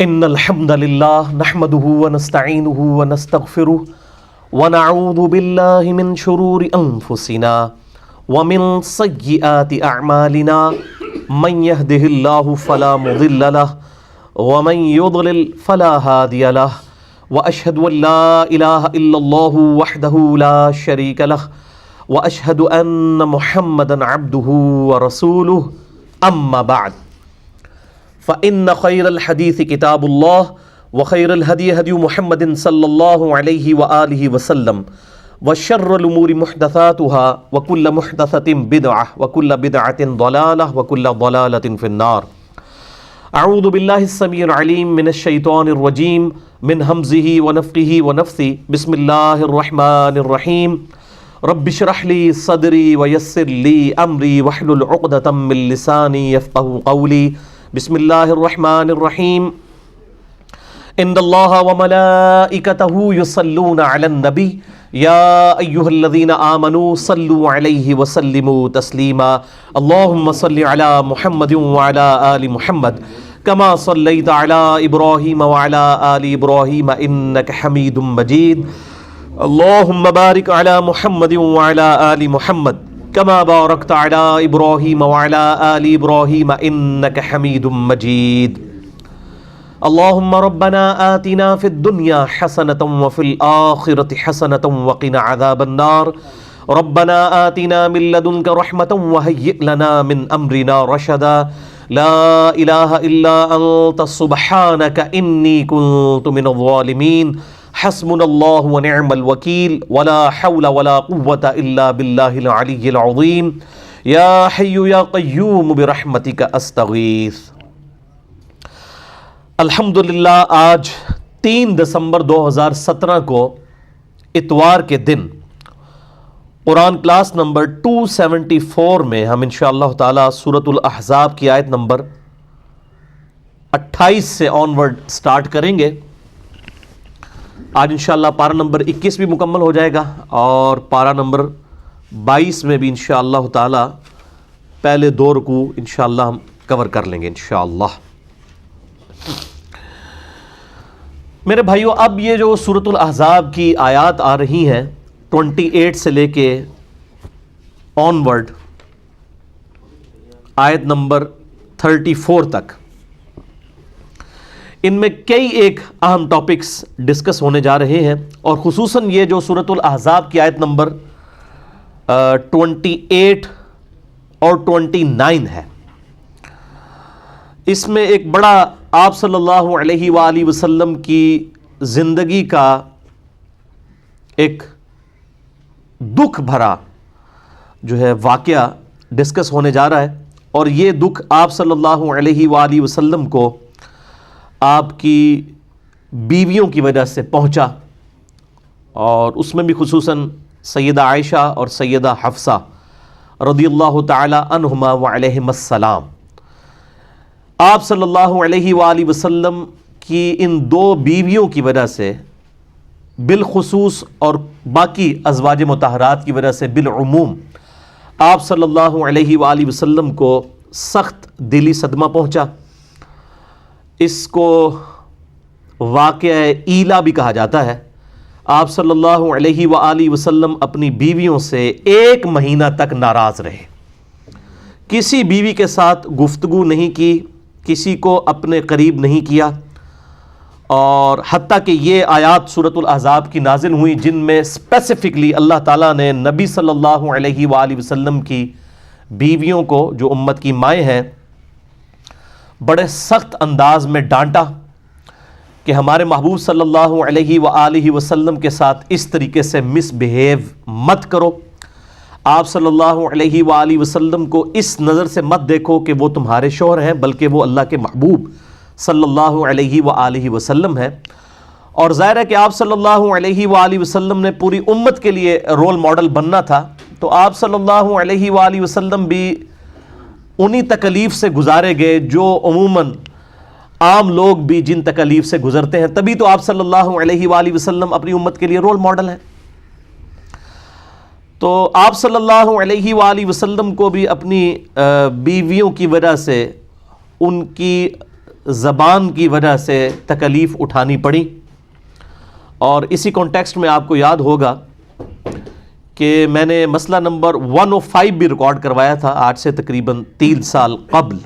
ان الحمد للہ نحمده ونستعینه ونستغفره ونعوذ باللہ من شرور انفسنا ومن سیئات اعمالنا من يهده الله فلا مضل له ومن يضلل فلا هادي له واشهد ان لا اله الا الله وحده لا شريك له واشهد ان محمدا عبده ورسوله اما بعد فإن خير الحديث كتاب الله وخير الهدي هدي محمد صلى الله عليه وآله وسلم وشر الأمور محدثاتها وكل محدثة بدعة وكل بدعة ضلالة وكل ضلالة في النار. أعوذ بالله السميع العليم من الشيطان الرجيم من همزه ونفخه ونفثه. بسم الله الرحمن الرحيم. رب اشرح لي صدري ويسر لي أمري واحلل عقدة من لساني يفقهوا قولي. بسم اللہ الرحمن الرحیم. ان اللہ وملائکتہ یصلون علی النبی یا ایہا الذین آمنوا صلوا علیہ وسلموا تسلیما. اللہم صل علی محمد وعلی آل محمد کما صلیت علی ابراہیم وعلی آل ابراہیم انک حمید مجید. اللہم بارک علی محمد وعلی آل محمد كما باركت على إبراهيم وعلى آل إبراهيم إنك حميد مجيد. اللهم ربنا آتنا في الدنيا حسنة وفي الآخرة حسنة وقنا عذاب النار. ربنا آتنا من لدنك رحمة وهيئ لنا من أمرنا رشدا. لا إله إلا أنت سبحانك إني كنت من الظالمين. حسبنا اللہ ونعم الوکیل ولا حول ولا قوة الا باللہ العلی العظیم. یا حی یا قیوم برحمتک استغیث. الحمدللہ آج 3 دسمبر 2017 کو اتوار کے دن قرآن کلاس نمبر 274 میں ہم انشاءاللہ تعالی سورۃ الاحزاب کی آیت نمبر 28 سے آنورڈ سٹارٹ کریں گے. آج انشاءاللہ پارہ نمبر 21 بھی مکمل ہو جائے گا اور پارہ نمبر 22 میں بھی انشاءاللہ تعالی پہلے 2 رکوع انشاءاللہ ہم کور کر لیں گے انشاءاللہ. میرے بھائیو، اب یہ جو سورۃ الاحزاب کی آیات آ رہی ہیں 28 سے لے کے آنورڈ آیت نمبر 34 تک، ان میں کئی ایک اہم ٹاپکس ڈسکس ہونے جا رہے ہیں، اور خصوصاً یہ جو سورۃ الاحزاب کی آیت نمبر 28 اور 29 ہے، اس میں ایک بڑا آپ صلی اللہ علیہ وآلہ وسلم کی زندگی کا ایک دکھ بھرا جو ہے واقعہ ڈسکس ہونے جا رہا ہے. اور یہ دکھ آپ صلی اللہ علیہ وآلہ وسلم کو آپ کی بیویوں کی وجہ سے پہنچا، اور اس میں بھی خصوصاً سیدہ عائشہ اور سیدہ حفصہ رضی اللہ تعالی عنہما وعلیہم السلام. آپ صلی اللہ علیہ وآلہ وسلم کی ان 2 بیویوں کی وجہ سے بالخصوص اور باقی ازواج مطہرات کی وجہ سے بالعموم آپ صلی اللہ علیہ وآلہ وسلم کو سخت دلی صدمہ پہنچا. اس کو واقعہ ایلا بھی کہا جاتا ہے. آپ صلی اللہ علیہ وآلہ وسلم اپنی بیویوں سے 1 مہینہ تک ناراض رہے، کسی بیوی کے ساتھ گفتگو نہیں کی، کسی کو اپنے قریب نہیں کیا، اور حتیٰ کہ یہ آیات سورۃ الاحزاب کی نازل ہوئی جن میں اسپیسیفکلی اللہ تعالیٰ نے نبی صلی اللہ علیہ وآلہ وسلم کی بیویوں کو جو امت کی مائیں ہیں بڑے سخت انداز میں ڈانٹا کہ ہمارے محبوب صلی اللہ علیہ وآلہ وسلم کے ساتھ اس طریقے سے مس بیہیو مت کرو. آپ صلی اللہ علیہ وآلہ وسلم کو اس نظر سے مت دیکھو کہ وہ تمہارے شوہر ہیں، بلکہ وہ اللہ کے محبوب صلی اللہ علیہ وآلہ وسلم ہے. اور ظاہر ہے کہ آپ صلی اللہ علیہ وآلہ وسلم نے پوری امت کے لیے رول ماڈل بننا تھا، تو آپ صلی اللہ علیہ وآلہ وسلم بھی انہی تکلیف سے گزارے گئے جو عموماً عام لوگ بھی جن تکلیف سے گزرتے ہیں. تبھی تو آپ صلی اللہ علیہ وآلہ وسلم اپنی امت کے لیے رول ماڈل ہیں. تو آپ صلی اللہ علیہ وآلہ وسلم کو بھی اپنی بیویوں کی وجہ سے ان کی زبان کی وجہ سے تکلیف اٹھانی پڑی، اور اسی کانٹیکسٹ میں آپ کو یاد ہوگا کہ میں نے مسئلہ نمبر 105 بھی ریکارڈ کروایا تھا آج سے تقریباً 3 سال قبل،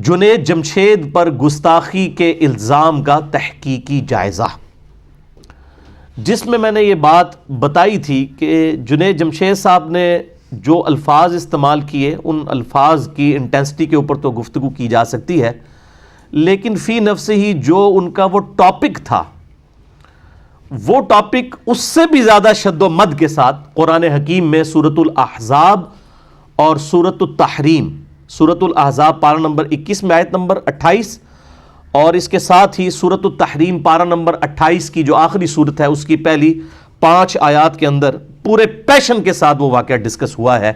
جنید جمشید پر گستاخی کے الزام کا تحقیقی جائزہ، جس میں میں نے یہ بات بتائی تھی کہ جنید جمشید صاحب نے جو الفاظ استعمال کیے ان الفاظ کی انٹینسٹی کے اوپر تو گفتگو کی جا سکتی ہے، لیکن فی نفس ہی جو ان کا وہ ٹاپک تھا، وہ ٹاپک اس سے بھی زیادہ شد و مد کے ساتھ قرآن حکیم میں سورۃ الاحزاب اور سورۃ التحریم، سورۃ الاحزاب پارہ نمبر 21 میں آیت نمبر 28، اور اس کے ساتھ ہی سورۃ التحریم پارہ نمبر 28 کی جو آخری سورت ہے اس کی پہلی 5 آیات کے اندر پورے پیشن کے ساتھ وہ واقعہ ڈسکس ہوا ہے۔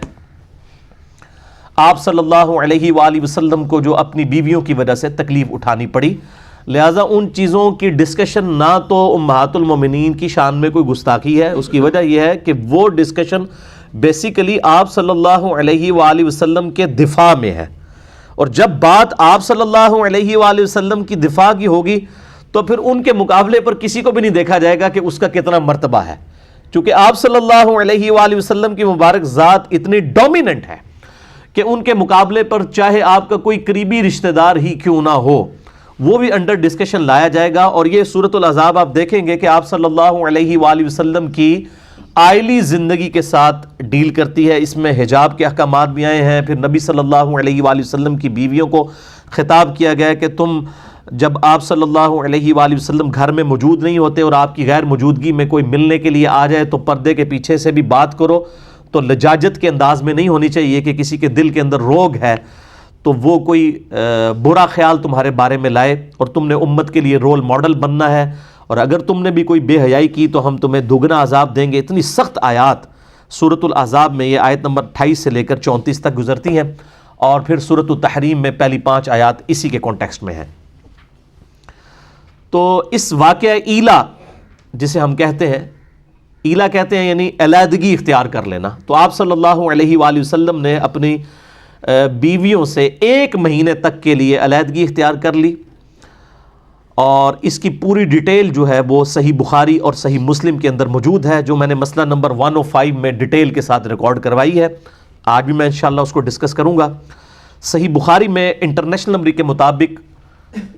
آپ صلی اللہ علیہ وآلہ وسلم کو جو اپنی بیویوں کی وجہ سے تکلیف اٹھانی پڑی، لہٰذا ان چیزوں کی ڈسکشن نہ تو امہات المومنین کی شان میں کوئی گستاخی ہے، اس کی وجہ یہ ہے کہ وہ ڈسکشن بیسیکلی آپ صلی اللہ علیہ وآلہ وسلم کے دفاع میں ہے، اور جب بات آپ صلی اللہ علیہ وآلہ وسلم کی دفاع کی ہوگی تو پھر ان کے مقابلے پر کسی کو بھی نہیں دیکھا جائے گا کہ اس کا کتنا مرتبہ ہے، چونکہ آپ صلی اللہ علیہ وآلہ وسلم کی مبارک ذات اتنی ڈومیننٹ ہے کہ ان کے مقابلے پر چاہے آپ کا کوئی قریبی رشتہ دار ہی کیوں نہ ہو وہ بھی انڈر ڈسکشن لایا جائے گا۔ اور یہ سورۃ الاحزاب آپ دیکھیں گے کہ آپ صلی اللہ علیہ وآلہ وسلم کی آئلی زندگی کے ساتھ ڈیل کرتی ہے، اس میں حجاب کے احکامات بھی آئے ہیں، پھر نبی صلی اللہ علیہ وآلہ وسلم کی بیویوں کو خطاب کیا گیا کہ تم جب آپ صلی اللہ علیہ وآلہ وسلم گھر میں موجود نہیں ہوتے اور آپ کی غیر موجودگی میں کوئی ملنے کے لیے آ جائے تو پردے کے پیچھے سے بھی بات کرو، تو لجاجت کے انداز میں نہیں ہونی چاہیے کہ کسی کے دل کے اندر روگ ہے تو وہ کوئی برا خیال تمہارے بارے میں لائے، اور تم نے امت کے لیے رول ماڈل بننا ہے، اور اگر تم نے بھی کوئی بے حیائی کی تو ہم تمہیں دگنا عذاب دیں گے۔ اتنی سخت آیات سورۃ الاحزاب میں، یہ آیت نمبر 28 سے لے کر 34 تک گزرتی ہیں، اور پھر سورۃ التحریم میں پہلی 5 آیات اسی کے کانٹیکسٹ میں ہیں۔ تو اس واقعہ ایلا جسے ہم کہتے ہیں، ایلا کہتے ہیں یعنی علیحدگی اختیار کر لینا، تو آپ صلی اللہ علیہ وآلہ وسلم نے اپنی بیویوں سے 1 مہینے تک کے لیے علیحدگی اختیار کر لی، اور اس کی پوری ڈیٹیل جو ہے وہ صحیح بخاری اور صحیح مسلم کے اندر موجود ہے، جو میں نے مسئلہ نمبر 105 میں ڈیٹیل کے ساتھ ریکارڈ کروائی ہے، آج بھی میں انشاءاللہ اس کو ڈسکس کروں گا۔ صحیح بخاری میں انٹرنیشنل نمبر کے مطابق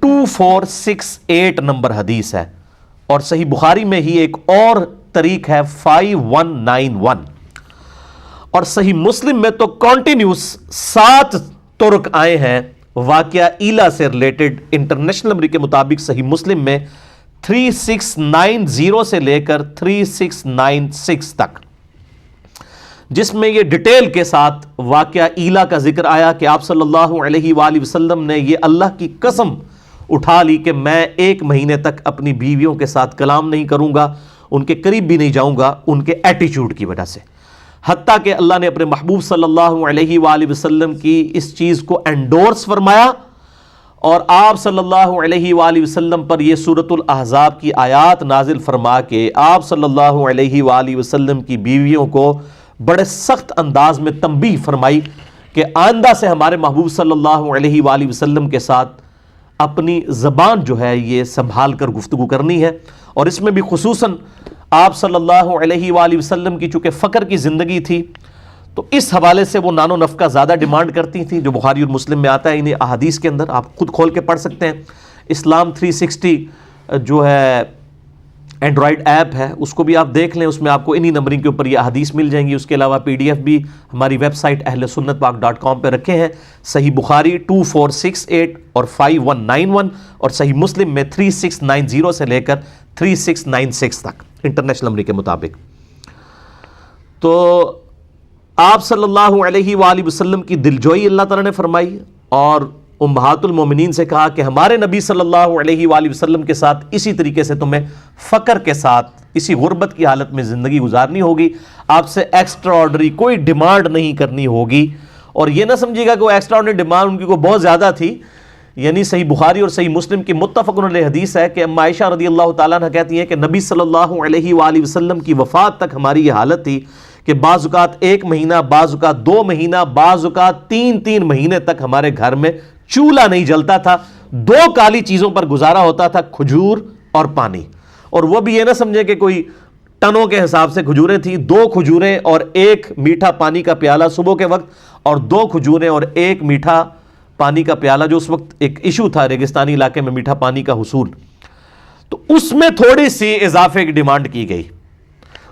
2468 نمبر حدیث ہے، اور صحیح بخاری میں ہی ایک اور طریق ہے 5191، اور صحیح مسلم میں تو کنٹینیوس 7 طرق آئے ہیں واقعہ ایلا سے ریلیٹڈ۔ انٹرنیشنل نمبر کے مطابق صحیح مسلم میں 3690 سے لے کر 3696 تک، جس میں یہ ڈیٹیل کے ساتھ واقعہ ایلا کا ذکر آیا کہ آپ صلی اللہ علیہ وآلہ وسلم نے یہ اللہ کی قسم اٹھا لی کہ میں 1 مہینے تک اپنی بیویوں کے ساتھ کلام نہیں کروں گا، ان کے قریب بھی نہیں جاؤں گا ان کے ایٹیچیوڈ کی وجہ سے، حتیٰ کہ اللہ نے اپنے محبوب صلی اللہ علیہ وآلہ وسلم کی اس چیز کو انڈورس فرمایا، اور آپ صلی اللہ علیہ وآلہ وسلم پر یہ سورۃ الاحزاب کی آیات نازل فرما کے آپ صلی اللہ علیہ وآلہ وسلم کی بیویوں کو بڑے سخت انداز میں تنبیہ فرمائی کہ آئندہ سے ہمارے محبوب صلی اللہ علیہ وآلہ وسلم کے ساتھ اپنی زبان جو ہے یہ سنبھال کر گفتگو کرنی ہے، اور اس میں بھی خصوصاً آپ صلی اللہ علیہ وآلہ وسلم کی چونکہ فقر کی زندگی تھی تو اس حوالے سے وہ نان و نفقہ زیادہ ڈیمانڈ کرتی تھیں، جو بخاری اور مسلم میں آتا ہے انہیں احادیث کے اندر، آپ خود کھول کے پڑھ سکتے ہیں۔ اسلام 360 جو ہے اینڈرائڈ ایپ ہے، اس کو بھی آپ دیکھ لیں، اس میں آپ کو انہی نمبرنگ کے اوپر یہ احادیث مل جائیں گی۔ اس کے علاوہ PDF بھی ہماری ویب سائٹ ahlsunnatpak.com پہ رکھے ہیں، صحیح بخاری 2468 اور 5191، اور صحیح مسلم میں 3690 سے لے کر 3696 تک انٹرنیشنل نمبر کے مطابق۔ تو آپ صلی اللہ علیہ وآلہ وسلم کی دلجوئی اللہ تعالیٰ نے فرمائی، اور امہات المومنین سے کہا کہ ہمارے نبی صلی اللہ علیہ وآلہ وسلم کے ساتھ اسی طریقے سے تمہیں فقر کے ساتھ اسی غربت کی حالت میں زندگی گزارنی ہوگی، آپ سے ایکسٹرا آرڈنری کوئی ڈیمانڈ نہیں کرنی ہوگی۔ اور یہ نہ سمجھیے گا کہ وہ ایکسٹرا آرڈنری ڈیمانڈ ان کی کوئی بہت زیادہ تھی، یعنی صحیح بخاری اور صحیح مسلم کی متفق علیہ حدیث ہے کہ اما عائشہ رضی اللہ تعالیٰ عنہ کہتی ہیں کہ نبی صلی اللہ علیہ وآلہ وسلم کی وفات تک ہماری یہ حالت تھی کہ بعض اوقات 1 مہینہ، بعض اوقات 2 مہینہ، بعض اوقات 3 مہینے تک ہمارے گھر میں چولہا نہیں جلتا تھا، دو کالی چیزوں پر گزارا ہوتا تھا، کھجور اور پانی. اور وہ بھی یہ نہ سمجھے کہ کوئی ٹنوں کے حساب سے کھجوریں تھیں، 2 کھجوریں اور 1 میٹھا پانی کا پیالہ صبح کے وقت، اور 2 کھجوریں اور 1 میٹھا پانی کا پیالہ، جو اس وقت ایک ایشو تھا ریگستانی علاقے میں میٹھا پانی کا حصول. تو اس میں تھوڑی سی اضافے کی ڈیمانڈ کی گئی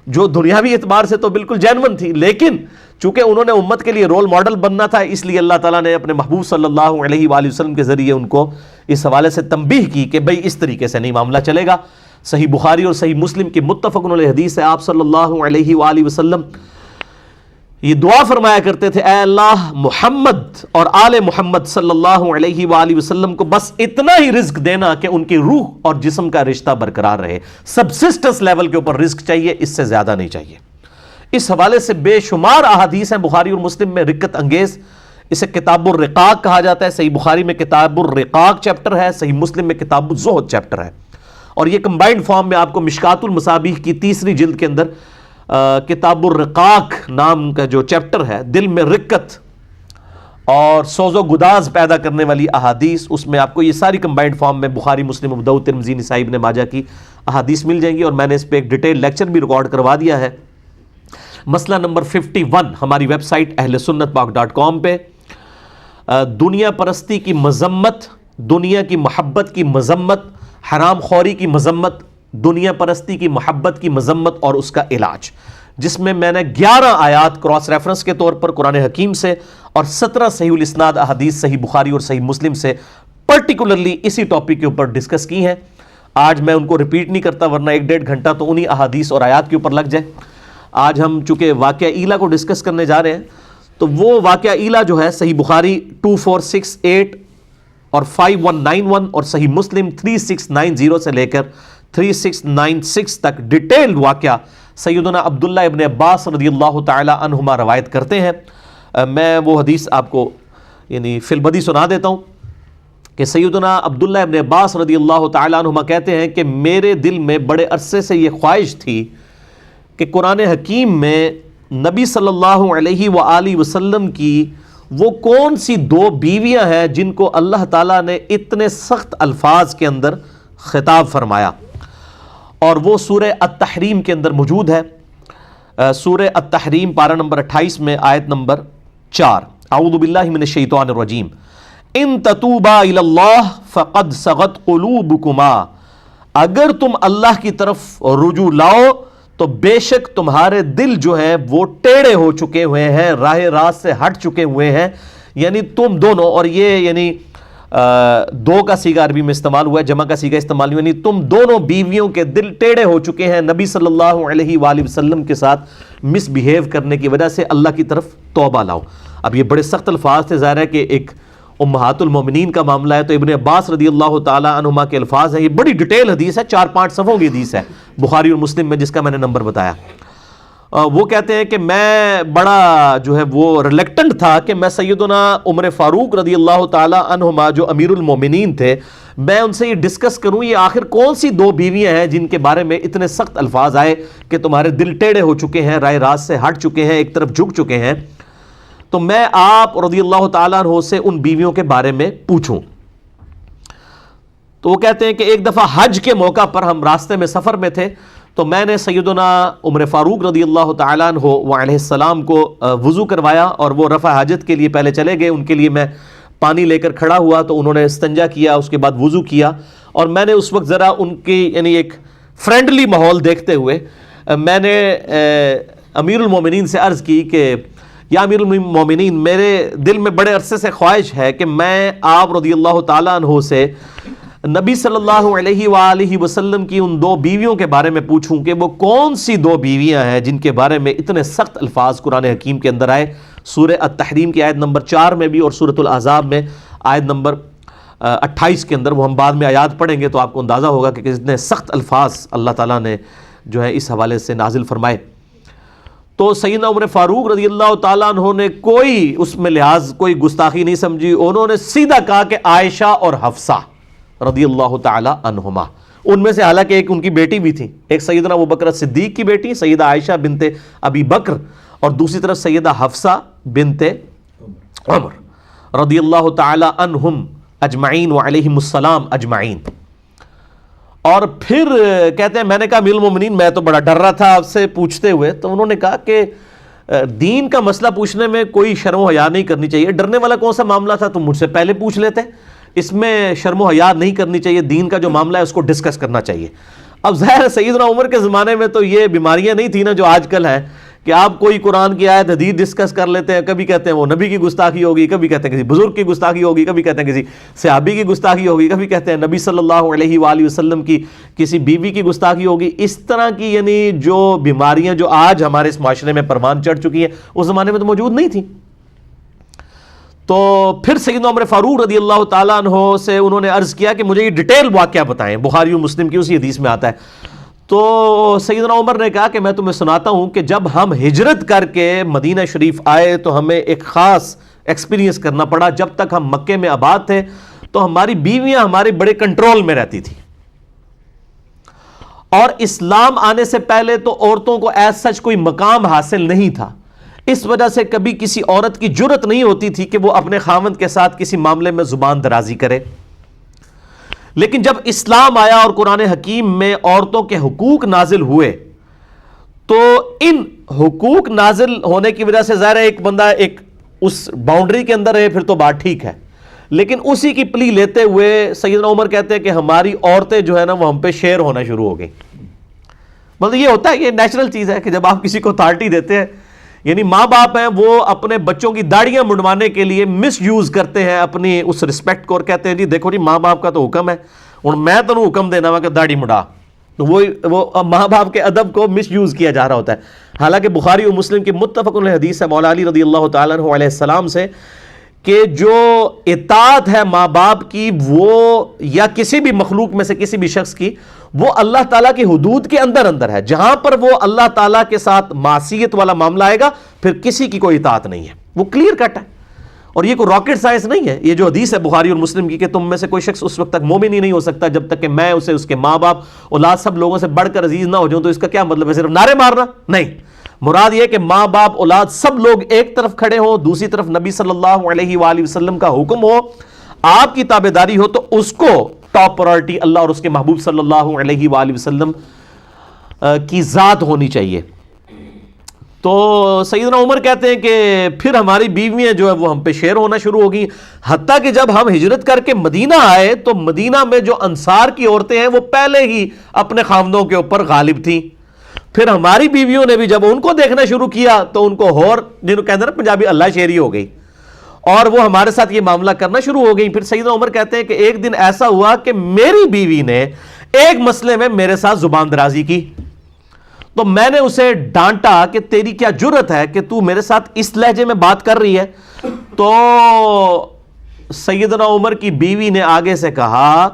جو دنیاوی اعتبار سے تو بالکل جینون تھی، لیکن چونکہ انہوں نے امت کے لیے رول ماڈل بننا تھا، اس لیے اللہ تعالیٰ نے اپنے محبوب صلی اللہ علیہ وآلہ وسلم کے ذریعے ان کو اس حوالے سے تنبیہ کی کہ بھئی اس طریقے سے نہیں معاملہ چلے گا. صحیح بخاری اور صحیح مسلم کی متفق علیہ حدیث ہے، آپ صلی اللہ علیہ وآلہ وسلم یہ دعا فرمایا کرتے تھے، اے اللہ محمد اور آل محمد صلی اللہ علیہ وآلہ وسلم کو بس اتنا ہی رزق دینا کہ ان کی روح اور جسم کا رشتہ برقرار رہے. سبسسٹنس لیول کے اوپر رزق چاہیے، اس سے زیادہ نہیں چاہیے. اس حوالے سے بے شمار احادیث ہیں بخاری اور مسلم میں رقت انگیز. اسے کتاب الرقاق کہا جاتا ہے. صحیح بخاری میں کتاب الرقاق چیپٹر ہے، صحیح مسلم میں کتاب الزہد چیپٹر ہے، اور یہ کمبائنڈ فارم میں آپ کو مشکات المصابیح کی 3 جلد کے اندر کتاب الرقاق نام کا جو چیپٹر ہے، دل میں رقت اور سوز و گداز پیدا کرنے والی احادیث، اس میں آپ کو یہ ساری کمبائنڈ فارم میں بخاری، مسلم، ابو داؤد، ترمذی، نسائی، ابن ماجہ کی احادیث مل جائیں گی. اور میں نے اس پہ ایک ڈیٹیل لیکچر بھی ریکارڈ کروا دیا ہے. مسئلہ نمبر 51 ہماری ویب سائٹ اہلسنتپاک.com پہ دنیا پرستی کی مذمت، دنیا کی محبت کی مذمت، حرام خوری کی مذمت، دنیا پرستی کی محبت کی مذمت اور اس کا علاج، جس میں میں نے 11 آیات کراس ریفرنس کے طور پر قرآن حکیم سے اور 17 صحیح الاسناد احادیث صحیح بخاری اور صحیح مسلم سے پرٹیکولرلی اسی ٹاپک کے اوپر ڈسکس کی ہیں. آج میں ان کو ریپیٹ نہیں کرتا ورنہ 1-1.5 گھنٹہ تو انہی احادیث اور آیات کے اوپر لگ جائے. آج ہم چونکہ واقعہ ایلا کو ڈسکس کرنے جا رہے ہیں، تو وہ واقعہ ایلا جو ہے صحیح بخاری 2468 اور 5191 اور صحیح مسلم 3690 سے لے کر 3696 تک ڈیٹیلڈ واقعہ سیدنا عبداللہ ابن عباس رضی اللہ تعالی عنہما روایت کرتے ہیں. میں وہ حدیث آپ کو یعنی فی البدی سنا دیتا ہوں کہ سیدنا عبداللہ ابن عباس رضی اللہ تعالی عنہما کہتے ہیں کہ میرے دل میں بڑے عرصے سے یہ خواہش تھی کہ قرآن حکیم میں نبی صلی اللہ علیہ وآلہ وسلم کی وہ کون سی 2 بیویاں ہیں جن کو اللہ تعالیٰ نے اتنے سخت الفاظ کے اندر خطاب فرمایا، اور وہ سورہ التحریم کے اندر موجود ہے. سورہ التحریم پارہ نمبر 28 میں آیت نمبر 4، اعوذ باللہ من الشیطان الرجیم، ان تتوبا الی اللہ فقد صغت قلوبکما، اگر تم اللہ کی طرف رجوع لاؤ تو بے شک تمہارے دل جو ہیں وہ ٹیڑے ہو چکے ہوئے ہیں، راہ راست سے ہٹ چکے ہوئے ہیں. یعنی تم دونوں، اور یہ یعنی 2 کا صیغہ عربی میں استعمال ہوا ہے، جمع کا صیغہ استعمال ہوا، یعنی تم دونوں بیویوں کے دل ٹیڑے ہو چکے ہیں نبی صلی اللہ علیہ وآلہ وسلم کے ساتھ مس بیہیو کرنے کی وجہ سے، اللہ کی طرف توبہ لاؤ. اب یہ بڑے سخت الفاظ تھے، ظاہر ہے کہ ایک امہات المومنین کا معاملہ ہے، تو ابن عباس رضی اللہ تعالی عنہما کے الفاظ ہیں. یہ بڑی ڈیٹیل حدیث ہے، 4-5 صفحوں کی حدیث ہے بخاری اور مسلم میں، جس کا میں نے نمبر بتایا. وہ کہتے ہیں کہ میں بڑا جو ہے وہ ریلیکٹنٹ تھا کہ میں سیدنا عمر فاروق رضی اللہ تعالی عنہما جو امیر المومنین تھے، میں ان سے یہ ڈسکس کروں یہ آخر کون سی 2 بیویاں ہیں جن کے بارے میں اتنے سخت الفاظ آئے کہ تمہارے دل ٹیڑے ہو چکے ہیں، رائے راست سے ہٹ چکے ہیں، ایک طرف جھک چکے ہیں. تو میں آپ رضی اللہ تعالیٰ عنہ سے ان بیویوں کے بارے میں پوچھوں. تو وہ کہتے ہیں کہ ایک دفعہ حج کے موقع پر ہم راستے میں سفر میں تھے، تو میں نے سیدنا عمر فاروق رضی اللہ تعالیٰ عنہ وعلیہ السلام کو وضو کروایا، اور وہ رفع حاجت کے لیے پہلے چلے گئے، ان کے لیے میں پانی لے کر کھڑا ہوا، تو انہوں نے استنجا کیا، اس کے بعد وضو کیا، اور میں نے اس وقت ذرا ان کی یعنی ایک فرینڈلی ماحول دیکھتے ہوئے میں نے امیر المومنین سے عرض کی کہ یا امیر المومنین، میرے دل میں بڑے عرصے سے خواہش ہے کہ میں آپ رضی اللہ تعالیٰ عنہ سے نبی صلی اللہ علیہ وآلہ وسلم کی ان 2 بیویوں کے بارے میں پوچھوں کہ وہ کون سی 2 بیویاں ہیں جن کے بارے میں اتنے سخت الفاظ قرآن حکیم کے اندر آئے. سورہ التحریم کی آیت نمبر 4 میں بھی اور سورۃ الاحزاب میں آیت نمبر 28 کے اندر، وہ ہم بعد میں آیات پڑھیں گے تو آپ کو اندازہ ہوگا کہ کتنے سخت الفاظ اللہ تعالیٰ نے جو ہے اس حوالے سے نازل فرمائے. تو سیدنا عمر فاروق رضی اللہ تعالیٰ عنہ نے کوئی اس میں لحاظ، کوئی گستاخی نہیں سمجھی، انہوں نے سیدھا کہا کہ عائشہ اور حفصہ رضی اللہ تعالی عنہما، ان میں سے حالانکہ ایک ان کی بیٹی بھی تھی، ایک سیدنا ابوبکر صدیق کی بیٹی سیدہ عائشہ بنت ابی بکر، اور دوسری طرف سیدہ حفصہ بنت عمر رضی اللہ تعالی عنہم اجمعین وعلیہم السلام اجمعین. اور پھر کہتے ہیں میں نے کہا امیر المومنین میں تو بڑا ڈر رہا تھا آپ سے پوچھتے ہوئے. تو انہوں نے کہا کہ دین کا مسئلہ پوچھنے میں کوئی شرم و حیا نہیں کرنی چاہیے. ڈرنے والا کون سا معاملہ تھا؟ تم مجھ سے پہلے پوچھ لیتے. اس میں شرم و حیا نہیں کرنی چاہیے. دین کا جو معاملہ ہے اس کو ڈسکس کرنا چاہیے. اب ظاہر سیدنا عمر کے زمانے میں تو یہ بیماریاں نہیں تھیں نا جو آج کل ہیں کہ آپ کوئی قرآن کی آیت حدیث ڈسکس کر لیتے ہیں. کبھی کہتے ہیں وہ نبی کی گستاخی ہوگی, کبھی کہتے ہیں کسی بزرگ کی گستاخی ہوگی, کبھی کہتے ہیں کسی صحابی کی گستاخی ہوگی, کبھی کہتے ہیں نبی صلی اللہ علیہ وآلہ وسلم کی کسی بیوی کی گستاخی ہوگی. اس طرح کی یعنی جو بیماریاں جو آج ہمارے اس معاشرے میں پروان چڑھ چکی ہیں اس زمانے میں تو موجود نہیں تھیں. تو پھر سیدنا عمر فاروق رضی اللہ تعالیٰ عنہ سے انہوں نے عرض کیا کہ مجھے یہ ڈیٹیل واقعہ بتائیں. بخاری و مسلم کی اسی حدیث میں آتا ہے. تو سیدنا عمر نے کہا کہ میں تمہیں سناتا ہوں کہ جب ہم ہجرت کر کے مدینہ شریف آئے تو ہمیں ایک خاص ایکسپیرینس کرنا پڑا. جب تک ہم مکے میں آباد تھے تو ہماری بیویاں ہمارے بڑے کنٹرول میں رہتی تھی, اور اسلام آنے سے پہلے تو عورتوں کو ایز سچ کوئی مقام حاصل نہیں تھا. اس وجہ سے کبھی کسی عورت کی جرت نہیں ہوتی تھی کہ وہ اپنے خاوند کے ساتھ کسی معاملے میں زبان درازی کرے. لیکن جب اسلام آیا اور قرآن حکیم میں عورتوں کے حقوق نازل ہوئے تو ان حقوق نازل ہونے کی وجہ سے ظاہر ہے ایک بندہ ایک اس باؤنڈری کے اندر ہے پھر تو بات ٹھیک ہے, لیکن اسی کی پلی لیتے ہوئے سیدنا عمر کہتے ہیں کہ ہماری عورتیں جو ہے نا وہ ہم پہ شیر ہونا شروع ہو گئی. مطلب یہ ہوتا ہے, یہ نیچرل چیز ہے کہ جب آپ کسی کو اتھارٹی دیتے ہیں, یعنی ماں باپ ہیں وہ اپنے بچوں کی داڑیاں منڈوانے کے لیے مس یوز کرتے ہیں اپنی اس رسپیکٹ کو, اور کہتے ہیں جی دیکھو جی ماں باپ کا تو حکم ہے, اور میں تو حکم دینا ہوا کہ داڑھی مڈا. تو وہ ماں باپ کے ادب کو مس یوز کیا جا رہا ہوتا ہے. حالانکہ بخاری و مسلم کی متفق علیہ حدیث ہے مولا علی رضی اللہ تعالیٰ عنہ علیہ السلام سے کہ جو اطاعت ہے ماں باپ کی وہ یا کسی بھی مخلوق میں سے کسی بھی شخص کی, وہ اللہ تعالیٰ کی حدود کے اندر اندر ہے. جہاں پر وہ اللہ تعالیٰ کے ساتھ معصیت والا معاملہ آئے گا پھر کسی کی کوئی اطاعت نہیں ہے. وہ کلیئر کٹ ہے, اور یہ کوئی راکٹ سائنس نہیں ہے. یہ جو حدیث ہے بخاری اور مسلم کی کہ تم میں سے کوئی شخص اس وقت تک مومن ہی نہیں ہو سکتا جب تک کہ میں اسے اس کے ماں باپ اولاد سب لوگوں سے بڑھ کر عزیز نہ ہو جاؤں. تو اس کا کیا مطلب ہے صرف نعرے مارنا؟ نہیں, مراد یہ کہ ماں باپ اولاد سب لوگ ایک طرف کھڑے ہوں, دوسری طرف نبی صلی اللہ علیہ وآلہ وسلم کا حکم ہو, آپ کی تابعداری ہو, تو اس کو ٹاپ پرائورٹی اللہ اور اس کے محبوب صلی اللہ علیہ وآلہ وسلم کی ذات ہونی چاہیے. تو سیدنا عمر کہتے ہیں کہ پھر ہماری بیویاں جو ہے وہ ہم پہ شیر ہونا شروع ہو گئی, حتیٰ کہ جب ہم ہجرت کر کے مدینہ آئے تو مدینہ میں جو انصار کی عورتیں ہیں وہ پہلے ہی اپنے خاوندوں کے اوپر غالب تھیں. پھر ہماری بیویوں نے بھی جب ان کو دیکھنا شروع کیا تو ان کو ہور جنہوں کہتے ہیں نا پنجابی اللہ شیری ہو گئی, اور وہ ہمارے ساتھ یہ معاملہ کرنا شروع ہو گئی. پھر سیدنا عمر کہتے ہیں کہ ایک دن ایسا ہوا کہ میری بیوی نے ایک مسئلے میں میرے ساتھ زبان درازی کی, تو میں نے اسے ڈانٹا کہ تیری کیا جرت ہے کہ تو میرے ساتھ اس لہجے میں بات کر رہی ہے. تو سیدنا عمر کی بیوی نے آگے سے کہا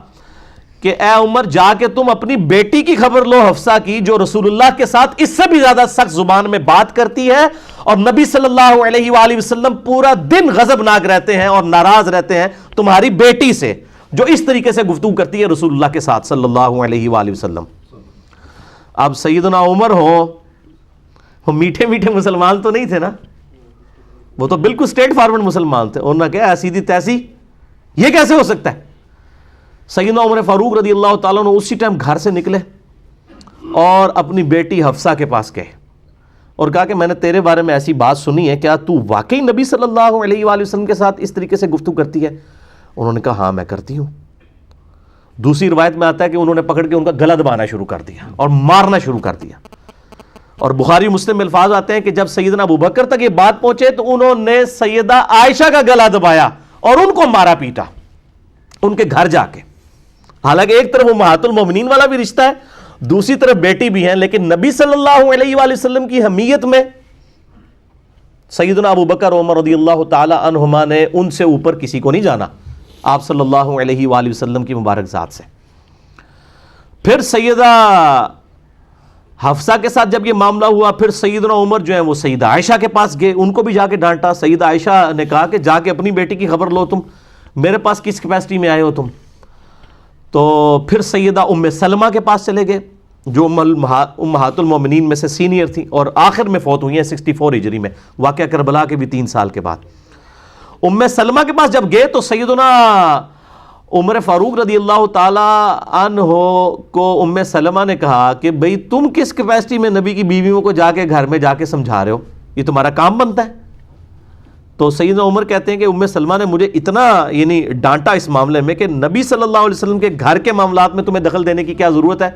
کہ اے عمر جا کے تم اپنی بیٹی کی خبر لو حفصہ کی, جو رسول اللہ کے ساتھ اس سے بھی زیادہ سخت زبان میں بات کرتی ہے, اور نبی صلی اللہ علیہ وآلہ وسلم پورا دن غضبناک رہتے ہیں اور ناراض رہتے ہیں تمہاری بیٹی سے جو اس طریقے سے گفتگو کرتی ہے رسول اللہ کے ساتھ صلی اللہ علیہ وآلہ وسلم. اب سیدنا عمر وہ میٹھے میٹھے مسلمان تو نہیں تھے نا, وہ تو بالکل اسٹریٹ فارورڈ مسلمان تھے. انہوں نے کہا سیدھی تیسی یہ کیسے ہو سکتا ہے. سیدنا عمر فاروق رضی اللہ تعالیٰ عنہ اسی ٹائم گھر سے نکلے اور اپنی بیٹی حفصہ کے پاس گئے اور کہا کہ میں نے تیرے بارے میں ایسی بات سنی ہے, کیا تو واقعی نبی صلی اللہ علیہ وآلہ وسلم کے ساتھ اس طریقے سے گفتگو کرتی ہے؟ انہوں نے کہا ہاں میں کرتی ہوں. دوسری روایت میں آتا ہے کہ انہوں نے پکڑ کے ان کا گلا دبانا شروع کر دیا اور مارنا شروع کر دیا. اور بخاری مسلم میں الفاظ آتے ہیں کہ جب سیدنا ابوبکر تک یہ بات پہنچے تو انہوں نے سیدہ عائشہ کا گلا دبایا اور ان کو مارا پیٹا ان کے گھر جا کے. حالانکہ ایک طرف امہات المومنین والا بھی رشتہ ہے, دوسری طرف بیٹی بھی ہے, لیکن نبی صلی اللہ علیہ وآلہ وسلم کی حمیت میں سیدنا ابوبکر عمر رضی اللہ تعالی عنہما نے ان سے اوپر کسی کو نہیں جانا آپ صلی اللہ علیہ وآلہ وسلم کی مبارک ذات سے. پھر سیدہ حفصہ کے ساتھ جب یہ معاملہ ہوا, پھر سیدنا عمر جو ہیں وہ سیدہ عائشہ کے پاس گئے, ان کو بھی جا کے ڈانٹا. سیدہ عائشہ نے کہا کہ جا کے اپنی بیٹی کی خبر لو, تم میرے پاس کس کیپیسٹی میں آئے ہو تم. تو پھر سیدہ ام سلمہ کے پاس چلے گئے جو امہات المومنین میں سے سینئر تھیں اور آخر میں فوت ہوئی ہیں 64 ہجری میں, واقعہ کربلا کے بھی 3 سال کے بعد. ام سلمہ کے پاس جب گئے تو سیدنا عمر فاروق رضی اللہ تعالی عنہ کو ام سلمہ نے کہا کہ بھئی تم کس کیپیسٹی میں نبی کی بیویوں کو جا کے گھر میں جا کے سمجھا رہے ہو، یہ تمہارا کام بنتا ہے؟ تو سیدنا عمر کہتے ہیں کہ ام سلمہ نے مجھے اتنا ڈانٹا اس معاملے میں کہ نبی صلی اللہ علیہ وسلم کے گھر کے معاملات میں تمہیں دخل دینے کی کیا ضرورت ہے،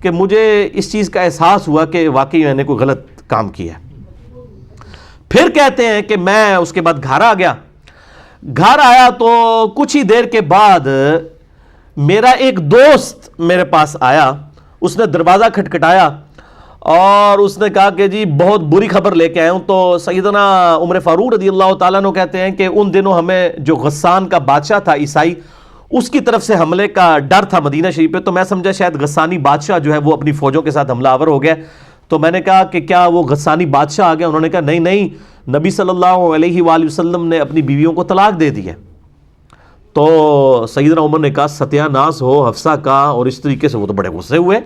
کہ مجھے اس چیز کا احساس ہوا کہ واقعی میں نے کوئی غلط کام کیا ہے۔ پھر کہتے ہیں کہ میں اس کے بعد گھر آ گیا، گھر آیا تو کچھ ہی دیر کے بعد میرا ایک دوست میرے پاس آیا، اس نے دروازہ کھٹکھٹایا اور اس نے کہا کہ جی بہت بری خبر لے کے آیا ہوں۔ تو سیدنا عمر فاروق رضی اللہ تعالیٰ عنہ کہتے ہیں کہ ان دنوں ہمیں جو غسان کا بادشاہ تھا عیسائی، اس کی طرف سے حملے کا ڈر تھا مدینہ شریف پہ، تو میں سمجھا شاید غسانی بادشاہ جو ہے وہ اپنی فوجوں کے ساتھ حملہ آور ہو گیا۔ تو میں نے کہا کہ کیا وہ غسانی بادشاہ آ گیا؟ انہوں نے کہا نہیں نہیں، نبی صلی اللہ علیہ وآلہ وسلم نے اپنی بیویوں کو طلاق دے دی ہے۔ تو سیدنا عمر نے کہا ستیہ ناس ہو حفصہ کا، اور اس طریقے سے وہ تو بڑے غصے ہوئے،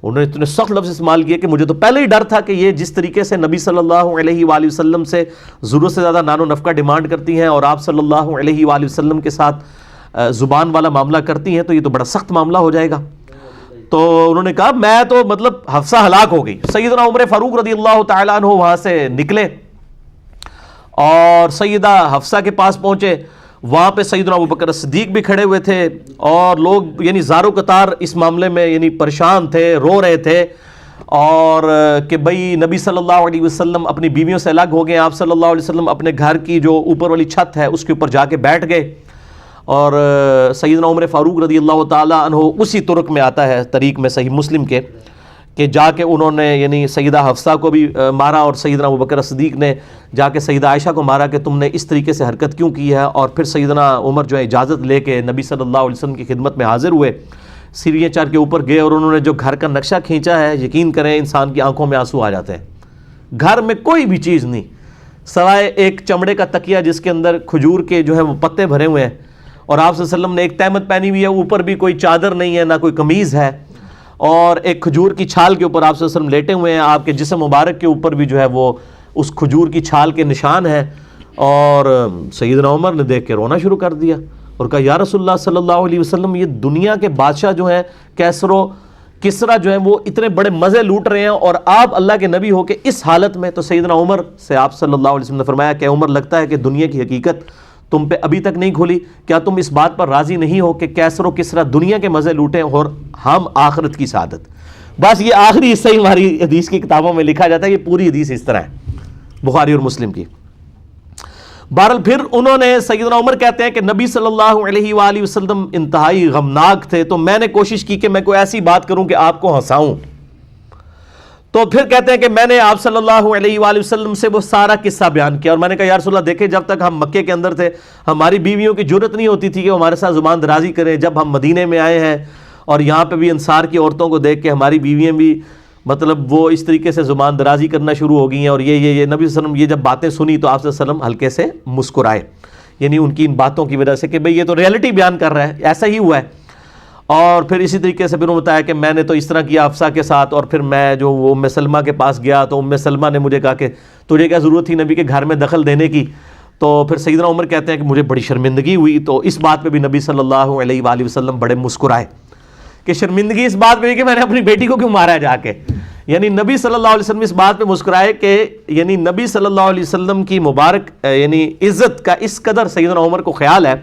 انہوں نے اتنے سخت لفظ استعمال کیے کہ مجھے تو پہلے ہی ڈر تھا کہ یہ جس طریقے سے نبی صلی اللہ علیہ وآلہ وسلم سے ضرورت سے زیادہ نان و نفقہ ڈیمانڈ کرتی ہیں اور آپ صلی اللہ علیہ وآلہ وسلم کے ساتھ زبان والا معاملہ کرتی ہیں، تو یہ تو بڑا سخت معاملہ ہو جائے گا۔ تو انہوں نے کہا میں تو مطلب حفصہ ہلاک ہو گئی۔ سیدنا عمر فاروق رضی اللہ تعالیٰ عنہ وہاں سے نکلے اور سیدہ حفصہ کے پاس پہنچے، وہاں پہ سیدنا ابوبکر صدیق بھی کھڑے ہوئے تھے اور لوگ زارو قطار اس معاملے میں پریشان تھے، رو رہے تھے، اور کہ بھئی نبی صلی اللہ علیہ وسلم اپنی بیویوں سے الگ ہو گئے۔ آپ صلی اللہ علیہ وسلم اپنے گھر کی جو اوپر والی چھت ہے اس کے اوپر جا کے بیٹھ گئے، اور سیدنا عمر فاروق رضی اللہ تعالیٰ عنہ اسی طرق میں آتا ہے طریق میں صحیح مسلم کے کہ جا کے انہوں نے سیدہ حفصہ کو بھی مارا، اور سیدنا ابوبکر صدیق نے جا کے سیدہ عائشہ کو مارا کہ تم نے اس طریقے سے حرکت کیوں کی ہے۔ اور پھر سیدنا عمر جو ہے اجازت لے کے نبی صلی اللہ علیہ وسلم کی خدمت میں حاضر ہوئے، سیڑھیاں چڑھ کے اوپر گئے اور انہوں نے جو گھر کا نقشہ کھینچا ہے، یقین کریں انسان کی آنکھوں میں آنسو آ جاتے ہیں۔ گھر میں کوئی بھی چیز نہیں سوائے ایک چمڑے کا تکیہ جس کے اندر کھجور کے جو ہے وہ پتے بھرے ہوئے ہیں، اور آپ صلی اللہ علیہ وسلم نے ایک تہمت پہنی ہوئی ہے، اوپر بھی کوئی چادر نہیں ہے، نہ کوئی قمیض ہے، اور ایک کھجور کی چھال کے اوپر آپ صلی اللہ علیہ وسلم لیٹے ہوئے ہیں، آپ کے جسم مبارک کے اوپر بھی جو ہے وہ اس کھجور کی چھال کے نشان ہیں۔ اور سیدنا عمر نے دیکھ کے رونا شروع کر دیا اور کہا یا رسول اللہ صلی اللہ علیہ وسلم، یہ دنیا کے بادشاہ جو ہیں کیسر و کسرا جو ہیں وہ اتنے بڑے مزے لوٹ رہے ہیں، اور آپ اللہ کے نبی ہو کے اس حالت میں۔ تو سیدنا عمر سے آپ صلی اللہ علیہ وسلم نے فرمایا کہ عمر لگتا ہے کہ دنیا کی حقیقت تم پہ ابھی تک نہیں کھلی، کیا تم اس بات پر راضی نہیں ہو کہ کیسر و کسرا دنیا کے مزے لوٹیں اور ہم آخرت کی سعادت؟ بس یہ آخری حصہ ہی ہماری حدیث کی کتابوں میں لکھا جاتا ہے، یہ پوری حدیث اس طرح ہے بخاری اور مسلم کی۔ بہرحال پھر انہوں نے سیدنا عمر کہتے ہیں کہ نبی صلی اللہ علیہ وآلہ وسلم انتہائی غمناک تھے، تو میں نے کوشش کی کہ میں کوئی ایسی بات کروں کہ آپ کو ہنساؤں۔ تو پھر کہتے ہیں کہ میں نے آپ صلی اللہ علیہ وآلہ وسلم سے وہ سارا قصہ بیان کیا، اور میں نے کہا یا رسول اللہ دیکھیں جب تک ہم مکے کے اندر تھے ہماری بیویوں کی جرت نہیں ہوتی تھی کہ وہ ہمارے ساتھ زبان درازی کریں، جب ہم مدینے میں آئے ہیں اور یہاں پہ بھی انصار کی عورتوں کو دیکھ کے ہماری بیویاں بھی مطلب وہ اس طریقے سے زبان درازی کرنا شروع ہو گئی ہیں، اور یہ نبی صلی اللہ علیہ وسلم یہ جب باتیں سنی تو آپ صلی اللہ علیہ وسلم ہلکے سے مسکرائے، ان کی ان باتوں کی وجہ سے کہ بھئی یہ تو ریئلٹی بیان کر رہا ہے، ایسا ہی ہوا ہے۔ اور پھر اسی طریقے سے پھر انہوں نے بتایا کہ میں نے تو اس طرح کیا حفصہ کے ساتھ، اور پھر میں جو وہ ام سلمہ کے پاس گیا تو ام سلمہ نے مجھے کہا کہ تجھے کیا ضرورت تھی نبی کے گھر میں دخل دینے کی؟ تو پھر سیدنا عمر کہتے ہیں کہ مجھے بڑی شرمندگی ہوئی، تو اس بات پہ بھی نبی صلی اللہ علیہ وآلہ وسلم بڑے مسکرائے کہ شرمندگی اس بات پہ بھی کہ میں نے اپنی بیٹی کو کیوں مارا ہے جا کے، نبی صلی اللہ علیہ وسلم اس بات پہ مسکرائے کہ نبی صلی اللہ علیہ وسلم کی مبارک عزت کا اس قدر سیدنا عمر کو خیال ہے